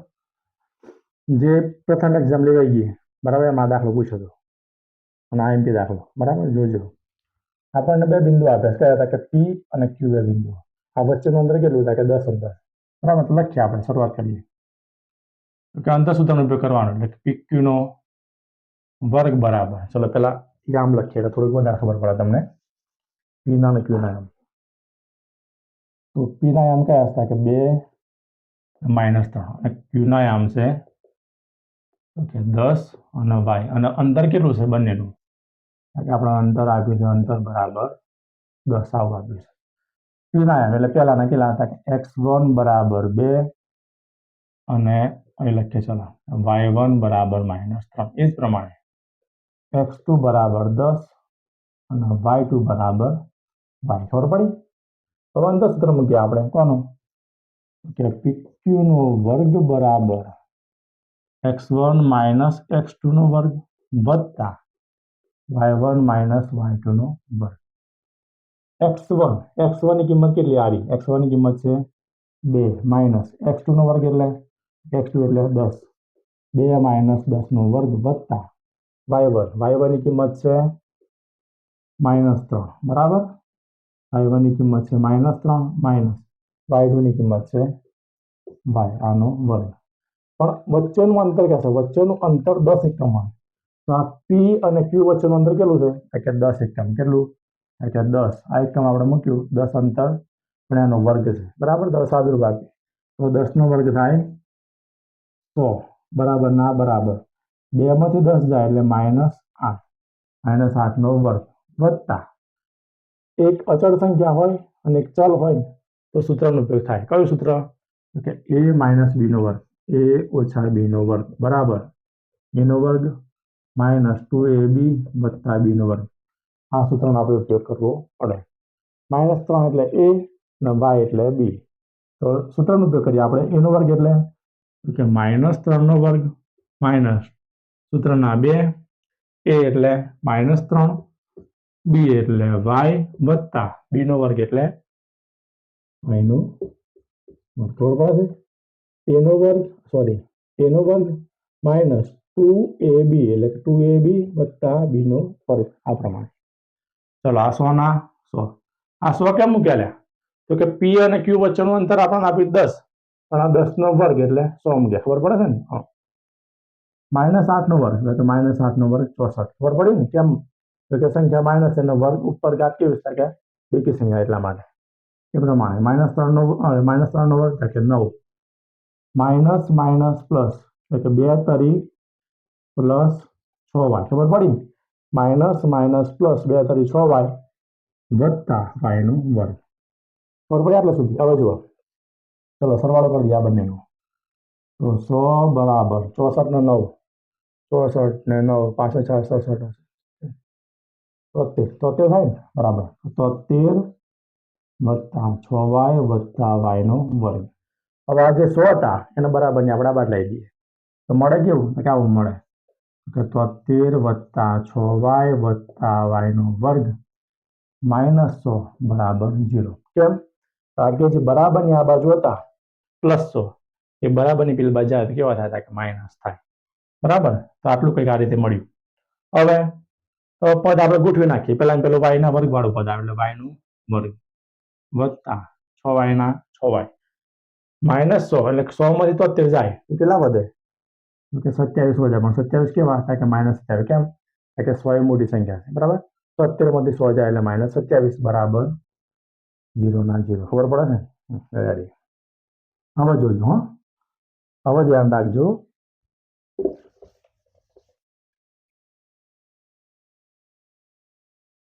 Speaker 1: જે પ્રથમ એક્ઝામ લેવાઈ ગઈ, બરાબર? એમાં દાખલો પૂછ્યો હતો અને આઈએમપી દાખલો, બરાબર? જોજો. આપણને બે બિંદુ આપે છે. કયા હતા? કે P અને Q બે બિંદુ. આ વચ્ચેનું અંતર કેટલું થાય? કે 10 અંતર, બરાબર? તો લખીએ આપણે, શરૂઆત કરીએ કે અંતર સૂત્રનો ઉપયોગ કરવાનો એટલે PQ નો વર્ગ બરાબર. ચલો પેલા યામ લખીએ એટલે થોડીક વધારે ખબર પડે તમને. P ના અને Q ના યામ. તો P ના યામ કયા હતા? કે 2 - 3 અને Q ના યામ છે 10 અને y. અને અંતર કેટલું છે બંનેનું? આપણે અંતર આપ્યું છે, અંતર બરાબર 10 આવું આપ્યું છે. P ના યામ એટલે પહેલાના કેટલા હતા? x1 બરાબર 2 અને અહીં લખીએ ચલો y1 બરાબર -3. એ જ પ્રમાણે x2 બરાબર 10 અને y2 બરાબર y. ખબર પડી? હવે અંતર સૂત્ર મૂકીએ આપણે. કોનું? કે PQ નો વર્ગ બરાબર x1 - x2 નો વર્ગ વત્તા y1 - y2 નો વર્ગ. x1 ની કિંમત કેટલી આવી? x1 ની કિંમત છે 2 માઇનસ x2 નો વર્ગ એટલે x2 એટલે 10. 2 - 10 નો વર્ગ વત્તા y1 ની કિંમત છે -3, બરાબર? y1 ની કિંમત છે -3 માઇનસ y2 ની કિંમત છે y આનો વર્ગ. પણ વચ્ચેનું અંતર શું છે? વચ્ચેનું અંતર 10 એકમ હોય. તો આ P અને Q વચ્ચેનું અંતર કેટલું છે? કે 10 એકમ. કેટલું? કે 10. આ એકમ આપણે મૂક્યું 10 અંતર પણ એનો વર્ગ છે, બરાબર? 10 સાદુરૂપ આપીએ તો 10 નો વર્ગ થાય 100, બરાબર? ના બરાબર 2 માંથી 10 જાય એટલે -8. -8 નો વર્ગ વત્તા એક અચળ સંખ્યા હોય અને એક ચલ હોય તો સૂત્રનો ઉપયોગ થાય. કયું સૂત્ર? કે a - b નો વર્ગ. a ઓછા b નો વર્ગ બરાબર a નો વર્ગ -2ab વત્તા b નો વર્ગ. આ સૂત્રનો આપણે ઉપયોગ કરવો પડે. -3 એટલે a અને y એટલે b. તો સૂત્રનો ઉપયોગ કરીએ આપણે. a નો વર્ગ એટલે કે -3 નો વર્ગ માઇનસ સૂત્રના 2, a એટલે -3, b એટલે y વત્તા b નો વર્ગ એટલે y નો વર્ગ. ખબર પડે છે? a નો વર્ગ માઇનસ 2ab એટલે 2ab વત્તા b નો વર્ગ. આ પ્રમાણે. ચલો આ 100 ના 100. આ 100 કેમ મૂક્યા? તો કે P અને Q વચ્ચેનું અંતર આપણને આપ્યું 10, પણ આ 10 નો વર્ગ એટલે 100 મૂક્યા. ખબર પડે છે ને? -8 નો વર્ગ એટલે -8 નો વર્ગ 64. ખબર પડી ને? કેમ? તો કે સંખ્યા માઇનસ એનો વર્ગ ઉપર ઘાત કેવી છે? કે બેકી સંખ્યા, એટલા માટે. એ પ્રમાણે -3 નો વર્ગ એટલે કે 9. માઇનસ માઇનસ પ્લસ એટલે કે 2 તરી પ્લસ 6y. ખબર પડી? માઇનસ માઇનસ પ્લસ 2 તરી 6y વત્તા y નો વર્ગ. ખબર પડી આટલા સુધી? હવે જુઓ, ચલો સરવાળો કરી દઈએ આ બંનેનો. તો 100 બરાબર 64 ને 9, 64 ને 9, 5 4 66, 73 થાય ને? બરાબર 73 વત્તા 6y વત્તા y નો વર્ગ. હવે આ જે 100 હતા એને બરાબરની આપણે આ બાદ લઈ દઈએ તો મળે કેવું? કે આવું મળે કે 73 વત્તા 6y વત્તા y નો વર્ગ -100 બરાબર 0. કેમ? કારણ કે જે બરાબરની આ બાજુ હતા +100 એ બરાબરની પેલી બાજુ જાય તો કેવા થાય કે માઇનસ થાય. બરાબર? તો આટલું કંઈક આ રીતે મળ્યું. હવે તો પદ આપણે ગોઠવી નાખીએ. પહેલા પેલું y ના વર્ગ વાળું પદ આવે એટલે y નું વર્ગ વત્તા 6y ના 6y -100 એટલે 100 માંથી 73 જાય તો કેટલા વધે? તો કે 27 વધે. પણ 27 કેવા થાય કે -27. કેમ? કે 100 એ મોટી સંખ્યા છે. બરાબર? 73 માંથી 100 જાય એટલે -27 બરાબર 0 ના 0. ખબર પડે ને? રેડી. હવે જોજો હો. હવે ધ્યાન રાખજો.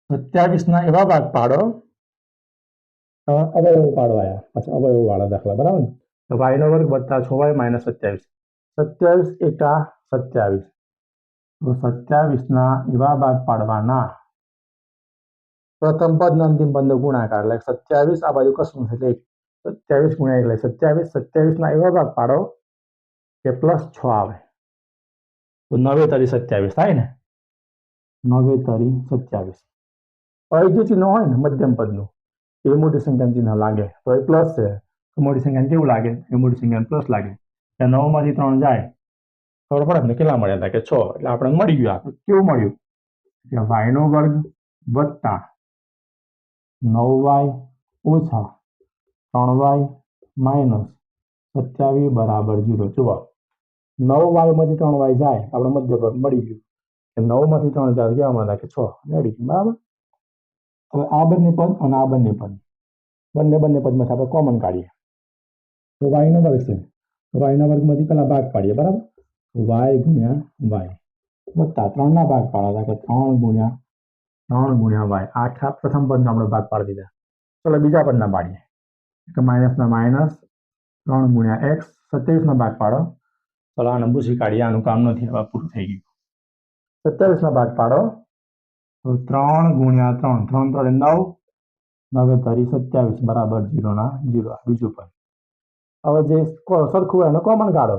Speaker 1: 27 ના એવા ભાગ પાડો અવયવ પાડવાયા પછી અવયવ વાળા દાખલા. બરાબર ને? તો y નો વર્ગ વત્તા 6y -27. 27 એકા 27. તો 27 ના એવા ભાગ પાડવાના પ્રથમ પદના અંતિમ પદનો ગુણાકાર એટલે 27 આ બાજુ કશું એટલે 27 ગુણ્યા 1 એટલે 27 ના એવા ભાગ પાડો કે +6 આવે તો 9 તરી 27 થાય ને? 9 તરી 27. હવે જે ચિહ્ન હોય ને મધ્યમ પદનું એ મોટી સંખ્યાનું ચિહ્ન લાગે તો એ પ્લસ છે. તો મોટી સંખ્યાને કેવું લાગે? એ મોટી સંખ્યાને પ્લસ લાગે. 9 માંથી 3 જાય ખબર પડે ને કેટલા મળ્યા હતા કે 6. એટલે આપણે મળી ગયું. આ કેવું મળ્યું કે y નો વર્ગ વત્તા 9y ઓછા 3y માઇનસ 27 બરાબર 0. જુઓ 9y માંથી 3y જાય આપણે મધ્ય પદ મળી ગયું. 9 માંથી 3 જાય કેવા મળ્યા કે 6. રેડી. બરાબર? હવે આ બંને પદ અને આ બંને પદ બંને પદમાંથી આપણે કોમન કાઢીએ તો y નો વર્ગ છે. y ના વર્ગમાંથી પેલા ભાગ પાડીએ. બરાબર? y ગુણ્યા y વત્તા 3 ના ભાગ પાડ્યા કે 3 ગુણ્યા y. આખા પ્રથમ પદનો આપણે ભાગ પાડી દીધા. ચલો બીજા પદના પાડીએ કે માઇનસના માઇનસ 3 ગુણ્યા x. 27 ના ભાગ પાડો. ચલો આને ભૂસી કાઢીએ. આનું કામ નથી. હવે પૂરું થઈ ગયું. 27 ના ભાગ પાડો તો 3 ગુણ્યા 3 3 3 9 9 તરી 27 બરાબર 0 ના 0. બીજું પદ. હવે જે સરખું હોય એને કોમન કાઢો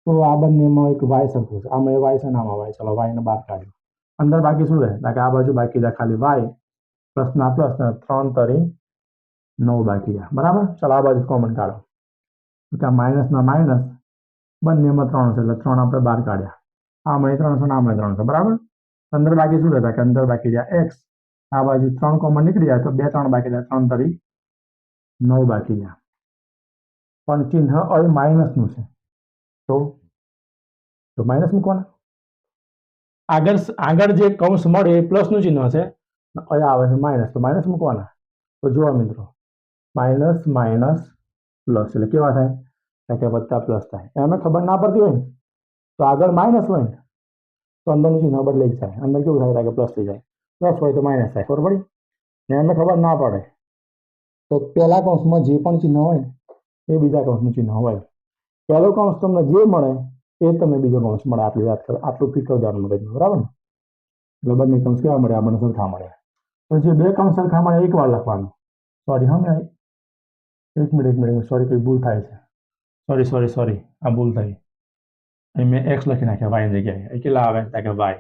Speaker 1: તો આ બંનેમાં એક y સરખું છે. આમાં y છે ને આમાં y. ચલો y ને બહાર કાઢ્યો. અંદર બાકી શું રહે? આ બાજુ બાકી રહે ખાલી y પ્લસ ના પ્લસ 3 તરી 9 બાકી રહ્યા. બરાબર? ચલો આ બાજુ કોમન કાઢો. માઇનસ ના માઇનસ બંનેમાં 3 છે એટલે 3 આપણે બહાર કાઢ્યા. આમાં 3 છે ને આમાં 3 છે. બરાબર? અંદર બાકી શું રહેતા કે અંદર બાકી રહ્યા x. આ બાજુ 3 કોમન નીકળી જાય તો 2 3 બાકી રહ્યા. 3 તરી 9 બાકી રહ્યા. પણ ચિહ્ન હવે માઇનસનું છે તો માઇનસ મૂકવાના. આગળ જે કૌંસ મળે એ પ્લસનું ચિહ્ન છે. અહીંયા આવે છે માઇનસ તો માઇનસ મૂકવાના. તો જુઓ મિત્રો માઇનસ માઇનસ પ્લસ એટલે કેવા થાય કે વત્તા પ્લસ થાય. એમને ખબર ના પડતી હોય ને તો આગળ માઇનસ હોય ને તો અંદરનું ચિહ્ન બદલાઈ જ જાય. અંદર કેવું થાય કે પ્લસ થઈ જાય. પ્લસ હોય તો માઇનસ થાય. ખબર પડી? ને એમને ખબર ના પડે તો પહેલા કૌંસમાં જે પણ ચિહ્ન હોય ને એ બીજા કૌંસનું ચિહ્ન હોય. પહેલો કૌંસ તમને જે મળે એ તમને બીજો કૌંસ મળે. આટલું યાદ કરો. આટલું ફિટ કરી દેવાનું મગજમાં. બરાબર ને? એટલે બંને કૌંસ કેવા મળે? આપણને સરખા મળે. તો જે બે કૌંસ સરખા મળે એક વાર લખવાનું. સોરી હા એક મિનિટ સોરી કોઈ ભૂલ થાય છે. સોરી આ ભૂલ થઈ. અહીં મેં x લખી નાખ્યા y ની જગ્યાએ. એ કેટલા આવે કે y.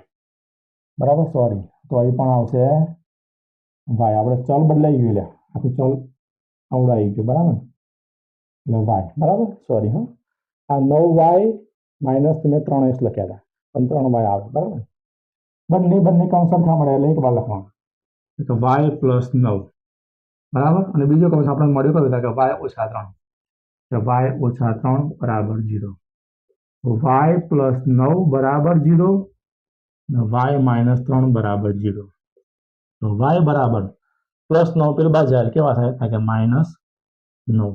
Speaker 1: બરાબર? સોરી. તો અહીં પણ આવશે y. આપણે ચલ બદલાઈ ગયું. લે આખું ચલ આવડાવી ગયું. બરાબર? એટલે y. બરાબર? સોરી હા. આ 9y માઇનસ મેં 3x લખ્યા હતા પણ 3y આવે. બરાબર? બંને કૌંસ સરખા મળે એટલે એક વાર લખવાનું તો y પ્લસ 9. બરાબર? અને બીજો કૌંસ આપણને મળ્યો કયો કે y ઓછા 3. તો y ઓછા 3 બરાબર 0. y પ્લસ 9 બરાબર 0 y માઇનસ 3 બરાબર 0. તો y બરાબર પ્લસ 9 પેલું બાજુ જાય કેવા થાય કે -9.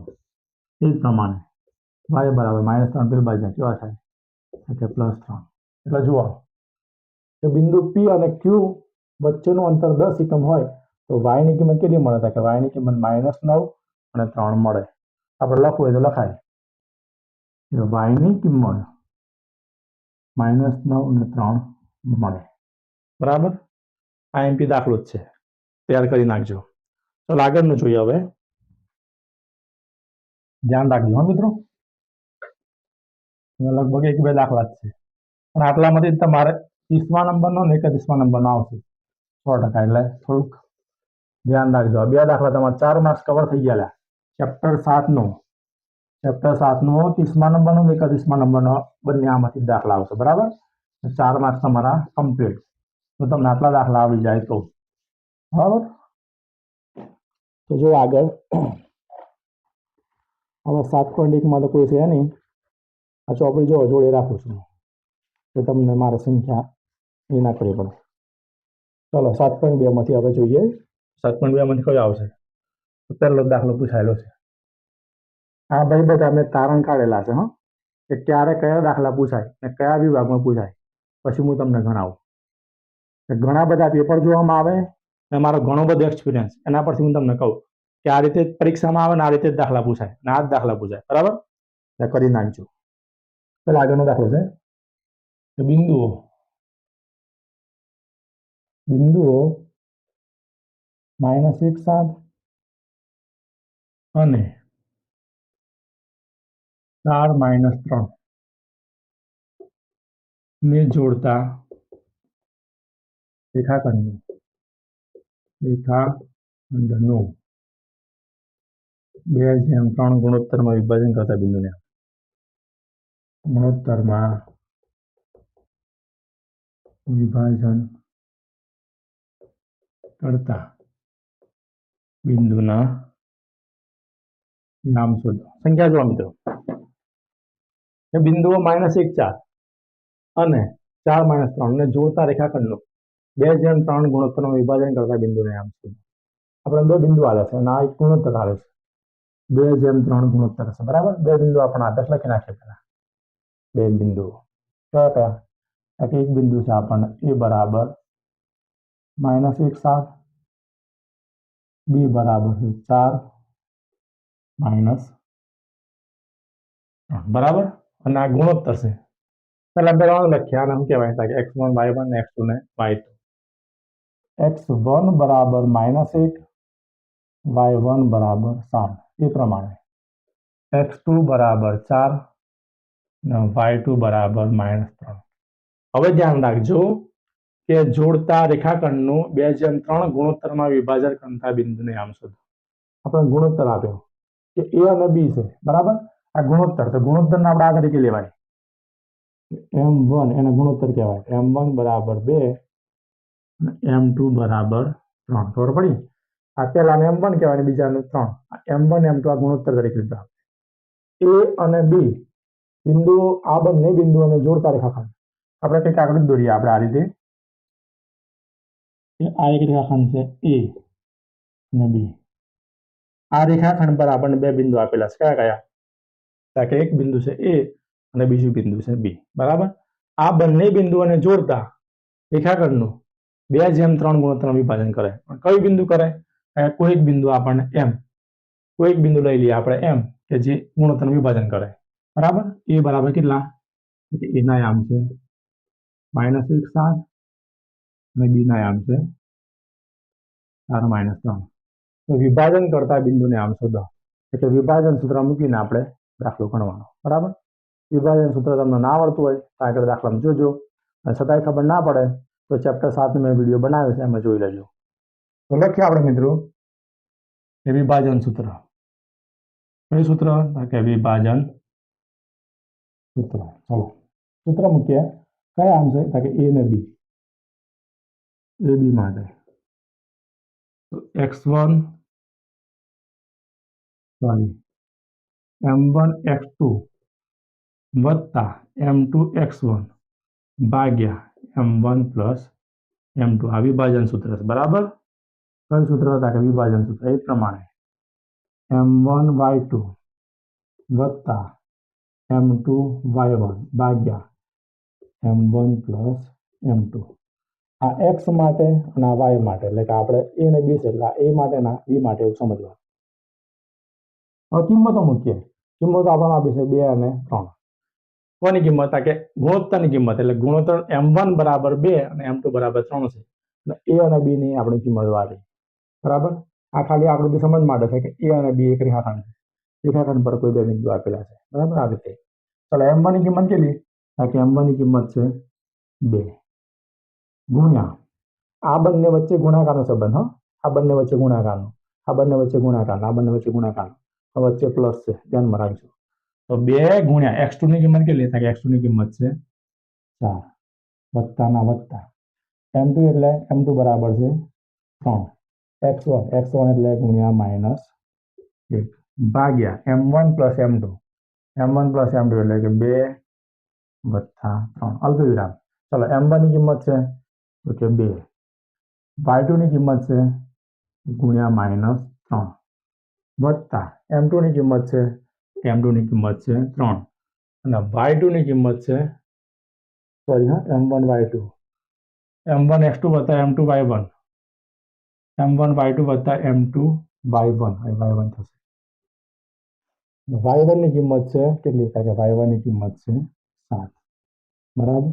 Speaker 1: એ જ પ્રમાણે y બરાબર -3 પેલું બાજુ જાય કેવા થાય કે +3. એટલે જુઓ કે બિંદુ P અને Q વચ્ચેનું અંતર 10 એકમ હોય તો y ની કિંમત કેટલી મળે કે y ની કિંમત -9 અને 3 મળે. આપણે લખવું હોય તો લખાય y ની કિંમત -9 અને 3 મળે. બરાબર? આ એમપી દાખલો જ છે. તૈયાર કરી નાખજો. ચાલો આગળનું જોઈએ હવે. ધ્યાન રાખજો હા મિત્રો. લગભગ 1-2 દાખલા જ છે પણ આટલામાંથી તમારે 30મા નંબરનો ને 31મા નંબરનો આવશે 100%. એટલે થોડુંક ધ્યાન રાખજો, 2 દાખલા તમારા 4 માર્ક્સ કવર થઈ ગયા. ચેપ્ટર 7નો 30મા નંબરનો ને 31મા નંબરનો બંને આમાંથી દાખલા આવશે. બરાબર, 4 માર્ક્સ તમારા કમ્પ્લીટ. તો તમને આટલા દાખલા આવડી જાય તો બરાબર. તો જો આગળ હવે 7.1માં તો કોઈ છે નહીં. આ ચોપડી જો જોડે રાખું છું તો તમને મારે સંખ્યા એ ના કરવી પડે. ચલો 7.2માંથી હવે જોઈએ. 7.2માંથી કયો આવશે? તો પહેલો દાખલો પૂછાયેલો છે. આ ભાઈ બધા મેં તારણ કાઢેલા છે હા, કે ક્યારે કયા દાખલા પૂછાય અને કયા વિભાગમાં પૂછાય. પછી હું તમને ગણાવું. ઘણા બધા પેપર જોવામાં આવે અને મારો ઘણો બધો એક્સપિરિયન્સ, એના પરથી હું તમને કહું કે આ રીતે પરીક્ષામાં આવે ને આ રીતે જ દાખલા પૂછાય અને આ જ દાખલા પૂછાય. બરાબર, કરી નાખજો. ચાલો આગળનો દાખલો છે કે બિંદુઓ -1 7 અને 4 - 3 ને જોડતા રેખાખંડનું 2:3 ગુણોત્તરમાં વિભાજન કરતા બિંદુને ગુણોત્તરમાં વિભાજન કરતા બિંદુના નામ શોધો. સંખ્યા જોવા મિત્રો, બિંદુઓ -1 4 અને 4 - 3 ને જોડતા રેખાખંડનું 2:3 ગુણોત્તરમાં વિભાજન કરતા બિંદુને નામ શોધો. આપણે 2 બિંદુ આવે છે અને આ એક ગુણોત્તર આવે છે. 2:3 ગુણોત્તર છે. બરાબર, 2 બિંદુ આપણે આદર્શ લખી નાખીએ. પેલા 2 બિંદુઓ કયા કયા? એક બિંદુ છે આપણને એ બરાબર -1 7, બી બરાબર 4 - બરાબર, અને આ ગુણોત્તર છે. પહેલા બેરવાનું લખ્યા અને શું કહેવાય કે x1 y1 ને x2 ને y2. x1 બરાબર -1, y1 બરાબર 7. એ પ્રમાણે x2 બરાબર 4 અને y2 બરાબર -3. હવે ધ્યાન રાખજો કે જોડતા રેખાખંડનું 2:3 ગુણોત્તરમાં વિભાજન કરતા બિંદુને નામ શોધો. આપણે ગુણોત્તર આપ્યો કે a અને b છે. બરાબર, આ ગુણોત્તર, તો ગુણોત્તરને આપણે આ તરીકે લેવાય m1, એને ગુણોત્તર કહેવાય. m1 બરાબર 2 અને m2 બરાબર 3. ખબર પડી? આ પહેલાને m1 કહેવાય, બીજાને 3. m1 m2 આ ગુણોત્તર તરીકે લીધા. a અને b બિંદુઓ, આ બંને બિંદુઓને જોડતા રેખાખંડ આપણે કંઈક આકૃતિ દોરીએ. આપણે આ રીતે આ એક રેખાખંડ છે a અને b. આ રેખાખંડ પર આપણને 2 બિંદુ આપેલા છે. કયા કયા? કે એક બિંદુ છે a અને બીજું બિંદુ છે b. બરાબર, આ બંને બિંદુઓને જોડતા રેખાખંડનું 2:3 ગુણોત્તરમાં વિભાજન કરે. કયું બિંદુ કરે? કોઈ એક બિંદુ આપણને m, કોઈ એક બિંદુ લઈ લઈએ આપણે m, કે જે ગુણોત્તરનું વિભાજન કરે. બરાબર, એ બરાબર કેટલા? એના આમ છે -1 7 અને b ના આમ છે 4 - 3. તો વિભાજન કરતા બિંદુને આમ શોધો. એટલે વિભાજન સૂત્ર મૂકીને આપણે દાખલો ગણવાનો. બરાબર, વિભાજન સૂત્ર તમને ના આવડતું હોય તો આગળ દાખલામાં જોજો, અને છતાંય ખબર ના પડે તો ચેપ્ટર 7 મેં વિડીયો બનાવ્યો છે એમાં જોઈ લેજો. તો લખીએ આપણે મિત્રો કે વિભાજન સૂત્ર. કયું સૂત્ર? કે વિભાજન સૂત્ર. ચલો સૂત્ર મૂકીએ. કયા આમ છે? કે a ને b. ab માટે તો m1 x2 વત્તા m2 x1 ભાગ્યા m1 પ્લસ m2. આ વિભાજન સૂત્ર છે. બરાબર, કયું સૂત્ર હતા? કે વિભાજન સૂત્ર. એ પ્રમાણે m1 y2 વત્તા m2 y1 ભાગ્યા m1 પ્લસ m2. આ x માટે અને આ y માટે, એટલે કે આપણે a અને b છે એટલે a માટેના b માટે એવું સમજવાનું. હવે કિંમતો મૂકીએ. કિંમતો આપણને આપી છે 2 અને 3. કોની કિંમત? કે ગુણોત્તરની કિંમત. એટલે ગુણોત્તર m1 બરાબર 2 અને m2 બરાબર 3 છે. એટલે a અને b ની આપણી કિંમત વાળી. બરાબર, આ ખાલી આકૃતિ સમજ માટે છે કે a અને b એક રેખાખંડ છે. રેખાખંડ પર કોઈ 2 બિંદુ આપેલા છે. બરાબર, આ રીતે. ચાલો m1 ની કિંમત કેટલી? કે m1 ની કિંમત છે 2 ગુણ્યા આ બંને વચ્ચે ગુણાકારનો સંબંધ. આ બંને વચ્ચે ગુણાકારનો, આ બંને વચ્ચે ગુણાકારનો, આ બંને વચ્ચે ગુણાકારનો, વચ્ચે પ્લસ છે, ધ્યાનમાં રાખજો. તો 2 ગુણ્યા x2 ની કિંમત કેટલી થાય? x2 ની કિંમત છે 4 વત્તાના વત્તા m2 એટલે m2 બરાબર છે 3 x1 એટલે ગુણ્યા -1 ભાગ્યા m1 પ્લસ m2 એટલે કે 2 વત્તા 3 અલ્પવિરામ. ચાલો m1 ની કિંમત છે તો કે 2, y2 ની કિંમત છે ગુણ્યા -3 વત્તા m2 ની કિંમત છે m2 ની કિંમત છે 3 અને y2 ની કિંમત છે m1 y2 m1 x2 વત્તા m2 y1 m1 y2 વત્તા m2 y1 y1 થશે. y1 ની કિંમત છે કેટલી થાય કે y1 ની કિંમત છે 7 બરાબર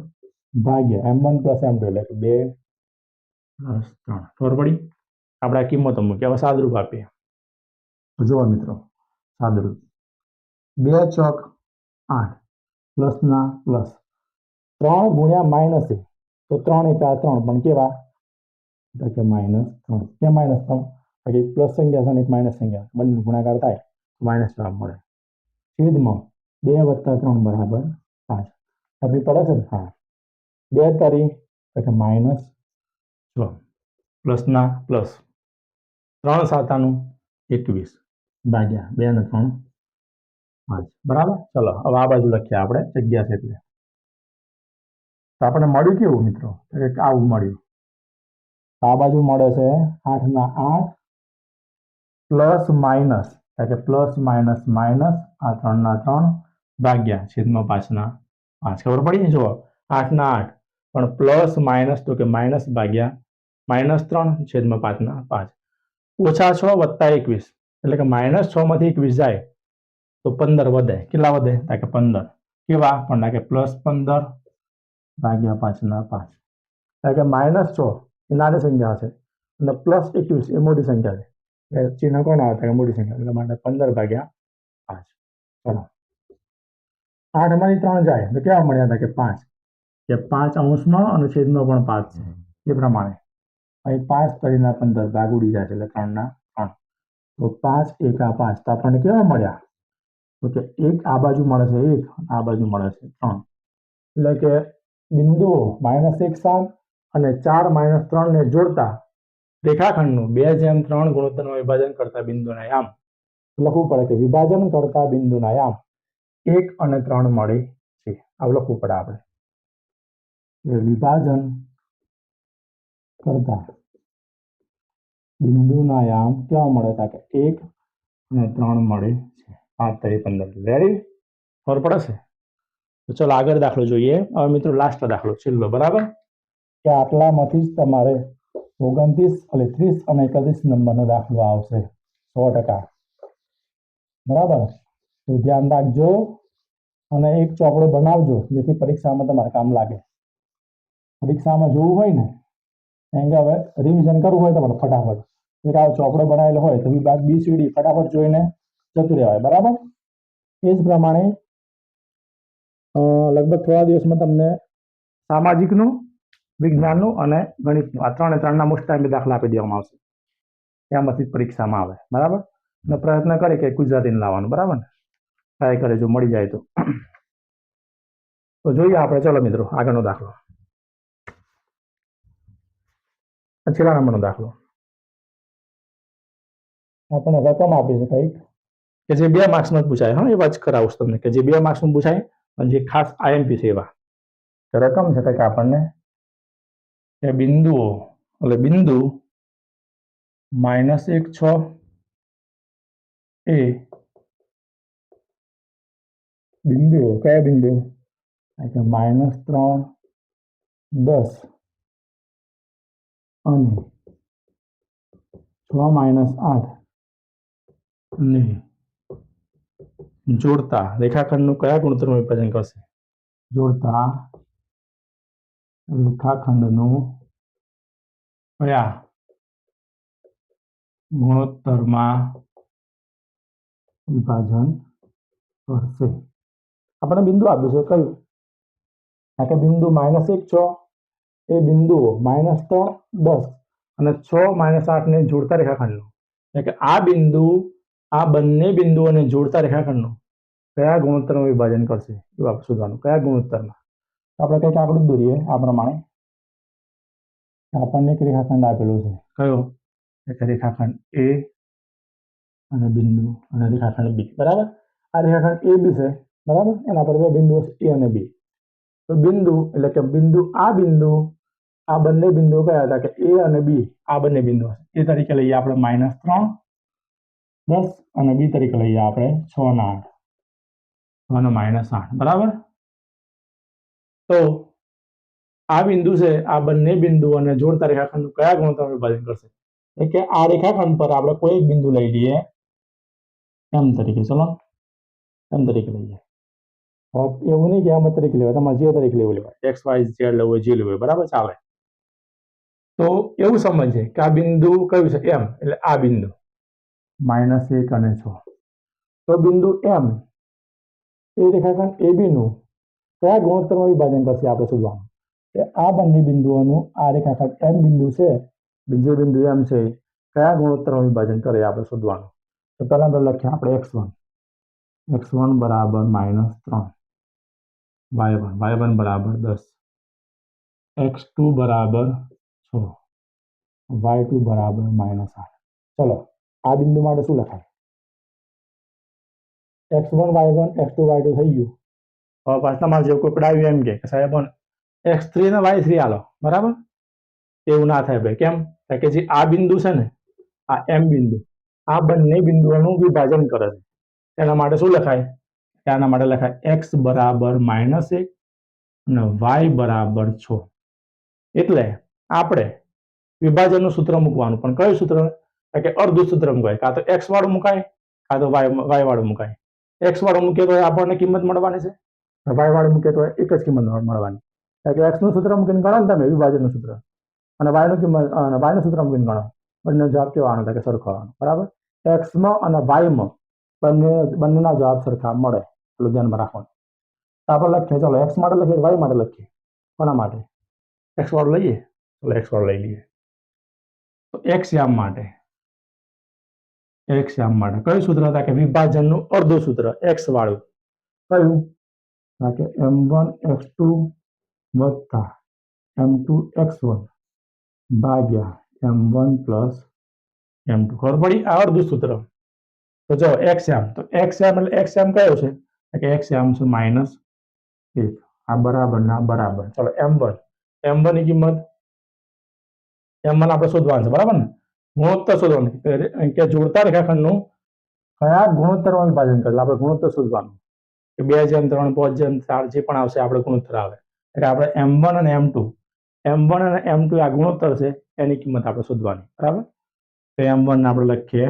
Speaker 1: ભાગ્યા m1 પ્લસ m2 એટલે કે 2 પ્લસ 3. ખબર પડી? આપણે આ કિંમતો મૂકી હવે સાદરૂપ આપીએ. તો જુઓ મિત્રો સાદરૂપ 2 ચોક 8 પ્લસના પ્લસ 3 ગુણ્યા માઇનસ તો 3 એકા 3 પણ કેવા તો કે -3 કે -3 કે પ્લસ સંખ્યા છે અને એક માઇનસ સંખ્યા બંને ગુણાકાર થાય માઇનસ જવાબ મળે. છેદમાં 2 વત્તા 3 બરાબર 5. ખબર પડે છે ને? હા 2 તારી તો કે -6 પ્લસના પ્લસ 3 સાતાનું 21 ભાગ્યા 2 ને 3 5 બરાબર. ચલો હવે આ બાજુ લખીએ આપણે જગ્યા છે એટલે. તો આપણને મળ્યું કેવું મિત્રો? આવું મળ્યું. આ બાજુ મળે છે 8 ના 8 પ્લસ માઇનસ એટલે પ્લસ માઇનસ માઇનસ આ 3 ના 3 ભાગ્યા છેદમાં 5 ના 5. ખબર પડી ને? જુઓ 8 ના 8 પણ પ્લસ માઇનસ તો કે માઇનસ ભાગ્યા -3 છેદમાં 5 ના 5 ઓછા 6 વત્તા 21 એટલે કે -6 માંથી 21 જાય તો 15 વધે. કેટલા વધે? કે 15 કેવા પણ કે +15 ભાગ્યા 5 ના 5 એટલે કે -6 એ નાની સંખ્યા છે અને +21 એ મોટી સંખ્યા છે. ચિહ્ન કોણ આવે? મોટી સંખ્યા એટલે માટે 15 ભાગ્યા 5. ચલો 8 માંથી 3 જાય તો કેવા મળ્યા હતા કે 5 કે 5 અંશમાં અને છેદમાં પણ 5 છે એ પ્રમાણે અહીં 5 તરીના 15 ભાગ ઉડી જાય એટલે 3 ના 3 તો 5 એકા 5 તો આપણને કેવા મળ્યા તો કે 1 આ બાજુ મળે છે 1 આ બાજુ મળે છે 3 એટલે કે બિંદુઓ -1 7 અને 4 -3 ને જોડતા રેખાખંડનું 2:3 ગુણોત્તરમાં વિભાજન કરતા બિંદુના યામ લખવું પડે કે વિભાજન કરતા બિંદુના યામ 1 અને 3 મળે છે. આ લખવું પડે આપણે વિભાજન કરતા બિંદુના યામ કેવા મળે હતા કે 1 અને 3 મળે છે. 5 તરી 15. રેડી? ખબર પડે છે? તો ચલો આગળ દાખલો જોઈએ. હવે મિત્રો લાસ્ટ દાખલો છેલ્લો બરાબર કે આટલામાંથી જ તમારે 29 એટલે 30 અને 31 નંબરનો દાખલો આવશે 100%. બરાબર? તો ધ્યાન રાખજો અને એક ચોપડો બનાવજો જેથી પરીક્ષામાં તમારે કામ લાગે. પરીક્ષામાં જોવું હોય ને કારણ કે હવે રિવિઝન કરવું હોય તમારે ફટાફટ એક આવો ચોપડો બનાવેલો હોય તો વિભાગ BCD ફટાફટ જોઈને જતું રહેવાય. બરાબર? એ જ પ્રમાણે લગભગ થોડા દિવસમાં તમને સામાજિકનું, વિજ્ઞાનનું અને ગણિતનું આ 3 મોસ્ટ ટાઈમ દાખલા આપી દેવામાં આવશે. એમાંથી પરીક્ષામાં આવે. બરાબર? અને પ્રયત્ન કરે કે ગુજરાતીને લાવવાનું. બરાબર ને? ટ્રાય કરે જો મળી જાય તો જોઈએ આપણે. ચલો મિત્રો આગળનો દાખલો. છેલ્લા નંબરનો દાખલો આપણે રકમ આપી છે કંઈક કે જે 2 માર્ક્સનો જ પૂછાય. હા એ વાત કરાવું છું તમને કે જે 2 માર્ક્સનું પૂછાય અને જે ખાસ IMP છે એવા રકમ છે કંઈક આપણને કે બિંદુઓ એટલે બિંદુ -1 6 એ બિંદુઓ કયા બિંદુ કે -3 10 અને 6 - 8 ને જોડતા રેખાખંડનું કયા ગુણોત્તરમાં વિભાજન કરશે? જોડતા રેખાખંડનું કયા ગુણોત્તરમાં વિભાજન કરશે? આપણે બિંદુ આપ્યું છે કયું? કે બિંદુ -1 6 એ બિંદુઓ -3 10 અને 6 - 8 ને જોડતા રેખાખંડનો એટલે કે આ બિંદુ આ બંને બિંદુઓને જોડતા રેખાખંડનો કયા ગુણોત્તરમાં વિભાજન કરશે એવું આપણે શોધવાનું. કયા ગુણોત્તરમાં? આપણે કંઈક આકૃતિ દોરીએ આ પ્રમાણે. આપણને એક રેખાખંડ આપેલો છે. કયો? એક રેખાખંડ એ અને બિંદુ અને રેખાખંડ બી. બરાબર? આ રેખાખંડ એ બી છે. બરાબર? એના પર બે બિંદુઓ એ અને બી. તો બિંદુ એટલે કે બિંદુ આ બંને બિંદુઓ કયા હતા કે એ અને બી. આ બંને બિંદુઓ એ તરીકે લઈએ આપણે -3 10 અને બી તરીકે લઈએ આપણે 6 ના 8 અને -8. બરાબર? તો આ બિંદુ છે આ બંને બિંદુઓને જોડતા રેખાખંડનું કયા ગુણોત્તરમાં વિભાજન કરશે? એટલે કે આ રેખાખંડ પર આપણે કોઈ એક બિંદુ લઈ લઈએ એમ તરીકે. ચલો એમ તરીકે લઈએ. એવું નહીં કે આમ તરીકે લેવાય, તમારે જે તરીકે લેવું લેવાય, એક્સ વાય ઝેડ લેવું હોય જે લેવું હોય. બરાબર? ચાલે. તો એવું સમજીએ કે આ બિંદુ કયું છે? એમ. એટલે આ બિંદુ -1 અને 6. તો બિંદુ એમ એ રેખાખંડ AB નું કયા ગુણોત્તરમાં વિભાજન કરશે આપણે શોધવાનું. આ બંને બિંદુઓનું આ રેખાખંડ એમ બિંદુ છે, બીજો બિંદુ એમ છે, કયા ગુણોત્તરમાં વિભાજન કરે આપણે શોધવાનું. તો પહેલા આપણે લખીએ આપણે x1 બરાબર -3, y1 બરાબર 10, x2 બરાબર 6, y2 બરાબર -8. ચલો આ બિંદુ માટે શું લખાય? x1 y1 x2 y2 થઈ ગયું. હવે પાછું તમારે જેવું કોઈ પડાવ્યું એમ કે સાહેબ x3 ને y3 આલો. બરાબર? એવું ના થાય ભાઈ. કેમ? કે જે આ બિંદુ છે ને આ એમ બિંદુ આ બંને બિંદુઓનું વિભાજન કરે છે. એના માટે શું લખાય? એના માટે લખાય x બરાબર -1 અને y બરાબર 6. એટલે આપણે વિભાજનનું સૂત્ર મૂકવાનું. પણ કયું સૂત્ર? કે અર્ધ સૂત્ર મુકાય. કાં તો x વાળું મુકાય કાં તો y વાળું મુકાય. x વાળું મૂકીએ તો આપણને કિંમત મળવાની છે, y વાળું મૂકીએ તો એક જ કિંમત મળવાની. એટલે x નું સૂત્ર મૂકીને ગણો ને તમે વિભાજનનું સૂત્ર, અને y નું સૂત્ર મૂકીને ગણો. બંને જવાબ કેવો આવવાનો? કે સરખો આવવાનો. બરાબર? x માં અને y માં બંનેના જવાબ સરખા મળે. એટલું ધ્યાનમાં રાખવાનું. આપણે લખીએ, ચલો x માટે લખીએ, y માટે લખીએ. કોના માટે? x વાળું લઈએ. ચલો x વાળું લઈ લઈએ. તો x યામ માટે કયું સૂત્ર હતા? કે વિભાજનનું અર્ધું સૂત્ર x વાળું. કયું? કે m1 x2 વત્તા m2 x1 ભાગ્યા m1 પ્લસ m2. ખબર પડી? આ અર્ધું સૂત્ર. તો જો x યામ, તો x યામ એટલે x યામ કયો છે? કે x યામ છે -1. આ બરાબર ના બરાબર. ચલો m1 ની કિંમત m1 આપણે શોધવાનું છે. બરાબર ને? ગુણોત્તર શોધવાનું કે જોડતા રેખાખંડનું કયા ગુણોત્તરમાં વિભાજન કરે. આપણે ગુણોત્તર શોધવાનું કે 2:3 5:4 જે પણ આવશે આપણે ગુણોત્તર આવે. એટલે આપણે m1 અને m2 આ ગુણોત્તર છે એની કિંમત આપણે શોધવાની. બરાબર? તો m1 ને આપણે લખીએ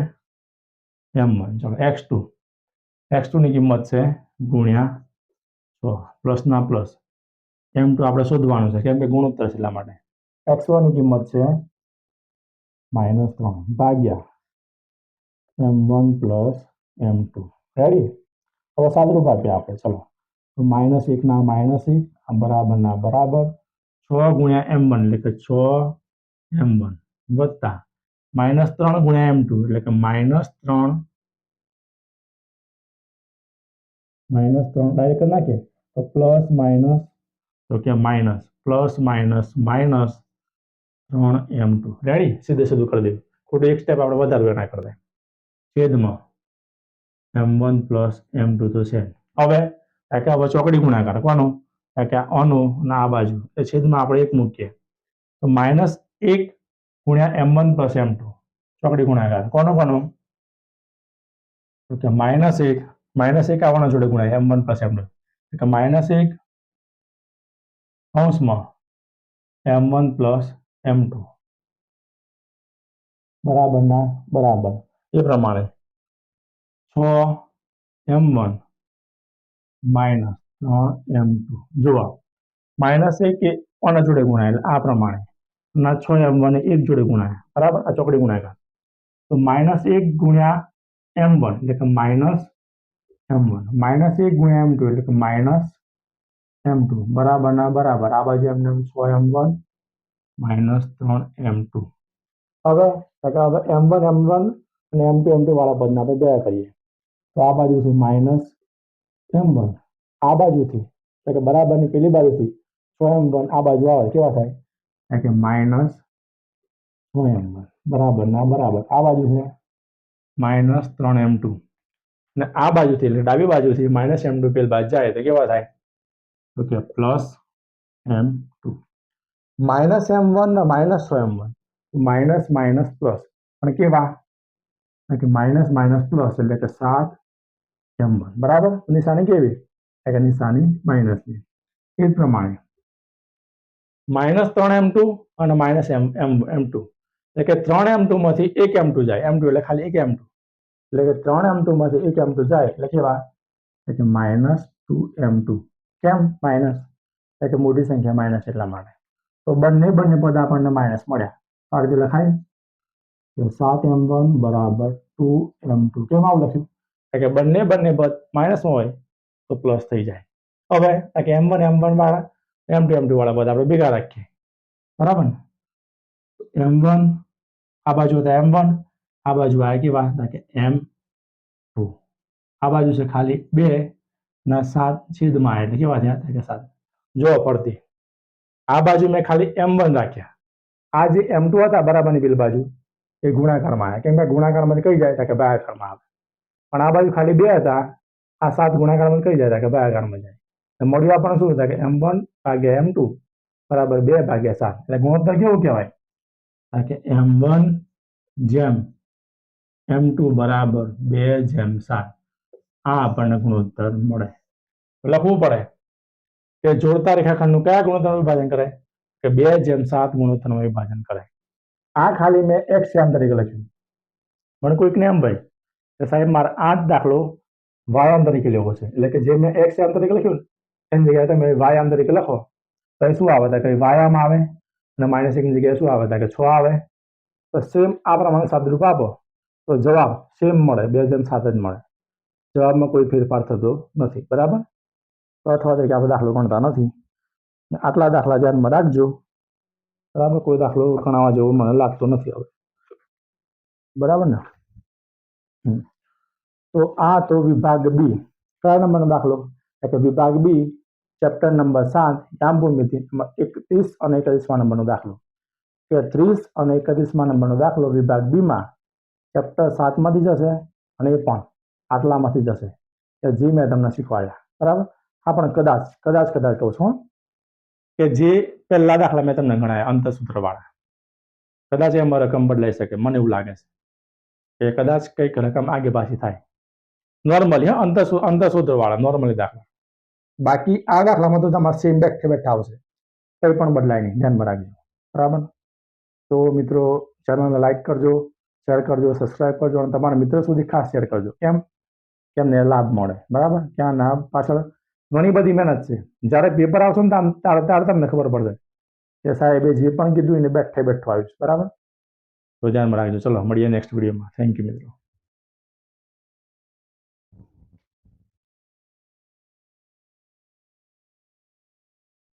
Speaker 1: m1. ચલો x2 ની કિંમત છે ગુણ્યા 6 પ્લસ ના પ્લસ. m2 આપણે શોધવાનું છે કેમ કે ગુણોત્તર છે એટલા માટે. x1 ની કિંમત છે -3 ભાગ્યા m1 પ્લસ m2. રેડી? હવે સાદુરૂપ આપીએ આપણે. ચલો તો -1 ના -1 બરાબર ના બરાબર 6 ગુણ્યા m1 એટલે કે 6m1 વત્તા -3 ગુણ્યા m2 એટલે કે -3 ડાયરેક્ટ નાખીએ તો પ્લસ માઇનસ, તો કે minus plus minus -3m2. Ready? સીધે સીધું કરી દીધું. ખોટું એક સ્ટેપ આપણે વધારે ના કરી દે. છેદમાં m1 પ્લસ m2 તો છે. હવે ચોકડી ગુણાકાર કોનો? કે આનું ના આ બાજુ એ છેદમાં આપણે 1 મૂકીએ તો -1 ગુણ્યા m1 પ્લસ m2 ચોકડી ગુણાકાર કોનો? તો કે -1 આવવાના જોડે ગુણાય m1 પ્લસ m2 એટલે કે -1 કૌંસમાં m1 પ્લસ m2 બરાબર ના બરાબર. એ પ્રમાણે 6m1 -3m2. જુઓ -1 એ આના જોડે ગુણાય એટલે આ પ્રમાણે ના 6m1 એ 1 જોડે ગુણાય. બરાબર? આ ચોકડી ગુણાકાર તો -1 ગુણ્યા m1 એટલે કે -m1 -1 ગુણ્યા m2 એટલે કે -m2 બરાબર ના બરાબર. આ બાજુ એમને 6m1 -3m2 હવે m1 m1 અને m2 m2 વાળા પદને આપણે ભેગા કરીએ તો આ બાજુથી માઇનસ m1 આ બાજુથી એટલે કે બરાબરની પેલી બાજુથી 6m1 આ બાજુ આવે કેવા થાય એટલે કે માઇનસ 6m1 બરાબર ના બરાબર આ બાજુ છે માઇનસ 3m2 અને આ બાજુથી એટલે ડાબી બાજુથી માઇનસ m2 પેલી બાજુ જાય તો કેવા થાય તો કે પ્લસ m2 માઇનસ m1 ને minus 6m1 minus minus plus પણ કેવા કે માઇનસ માઇનસ પ્લસ એટલે કે 7m1 બરાબર નિશાની કેવી એટલે નિશાની માઇનસની એ જ પ્રમાણે માઇનસ 3m2 અને માઇનસ m2 એટલે કે 3m2 માંથી 1m2 જાય m2 એટલે ખાલી 1m2 એટલે કે 3m2 માંથી 1m2 જાય એટલે કેવા એટલે માઇનસ 2m2 કેમ માઇનસ એટલે કે મોટી સંખ્યા માઇનસ એટલા માટે તો બંને પદ આપણને માઇનસ મળ્યા આ રીતે લખાય તો 7m1 બરાબર 2m2 કેમ આવું લખ્યું એટલે કે બંને પદ માઇનસમાં હોય તો પ્લસ થઈ જાય હવે કે m1 m1 વાળા m2 m2 વાળા પદ આપણે ભેગા રાખીએ બરાબર ને m1 આ બાજુ હતા m1 આ બાજુ આ કેવા કે m2 આ બાજુ છે ખાલી 2 ના 7 છેદમાં એટલે કેવા થયા કે 7 જો પડતી આ બાજુ મેં ખાલી m1 રાખ્યા આ જે m2 હતા બરાબરની પેલી બાજુ એ ગુણાકારમાં આવ્યા કેમ કે ગુણાકારમાંથી કઈ જાય કે ભાગાકારમાં આવે પણ આ બાજુ ખાલી 2 હતા આ 7 ગુણાકારમાંથી કઈ જાય કે ભાગાકારમાં જાય તો મળ્યું આપણને શું થાય કે m1 ભાગ્યા m2 બરાબર 2 ભાગ્યા 7 એટલે ગુણોત્તર કેવું કહેવાય કે m1 જેમ m2 બરાબર 2:7 આ આપણને ગુણોત્તર મળે લખવું પડે કે જોડતા રેખાખંડનું કયા ગુણોત્તરનું વિભાજન કરે કે 2:7 ગુણોત્તરનું વિભાજન કરે આ ખાલી મેં x એમ તરીકે લખ્યું પણ કોઈકને એમ ભાઈ કે સાહેબ મારે આ જ દાખલો y તરીકે લેવો છે એટલે કે જે મેં x એમ તરીકે લખ્યું એની જગ્યાએ તમે y તરીકે લખો તો શું આવે કે y આવે અને -1 ની જગ્યાએ શું આવે કે 6 આવે તો સેમ આ પ્રમાણે સાદુરૂપ આપો તો જવાબ સેમ મળે 2:7 જ મળે જવાબમાં કોઈ ફેરફાર થતો નથી બરાબર તો અથવા તરીકે આપણે દાખલો ગણતા નથી આટલા દાખલા ધ્યાનમાં રાખજો બરાબર કોઈ દાખલો ગણાવવા જેવો મને લાગતો નથી હવે બરાબર ને તો આ તો વિભાગ બી કયા નંબરનો દાખલો એટલે વિભાગ બી ચેપ્ટર નંબર 7 યામ ભૂમિતિ 31 અને 31 નંબરનો દાખલો કે 30 અને 31 નંબરનો દાખલો વિભાગ બી માં ચેપ્ટર 7 માંથી જશે અને એ પણ આટલામાંથી જશે કે જે મેં તમને શીખવાડ્યા બરાબર હા પણ કદાચ કહું છું કે જે પહેલા દાખલા મેં તમને ગણાયા અંતસૂત્ર વાળા કદાચ એમાં રકમ બદલાઈ શકે મને એવું લાગે છે કે કદાચ કંઈક રકમ આગે પાછી થાય નોર્મલી હા અંતસૂત્ર વાળા નોર્મલી દાખલા બાકી આ દાખલામાં તો તમારે સેમ બેઠા આવશે કંઈ પણ બદલાય નહીં ધ્યાનમાં રાખજો બરાબર તો મિત્રો ચેનલને લાઈક કરજો શેર કરજો સબસ્ક્રાઈબ કરજો અને તમારા મિત્રો સુધી ખાસ શેર કરજો કેમને લાભ મળે બરાબર ક્યાં ના પાછળ ઘણી બધી મહેનત છે જ્યારે પેપર આવશે ને ત્યારે તમને ખબર પડશે કે સાહેબે જે પણ કીધું એને બેઠો આવ્યું છે બરાબર તો ધ્યાનમાં રાખજો ચલો મળીએ નેક્સ્ટ વિડીયોમાં થેન્ક યુ મિત્રો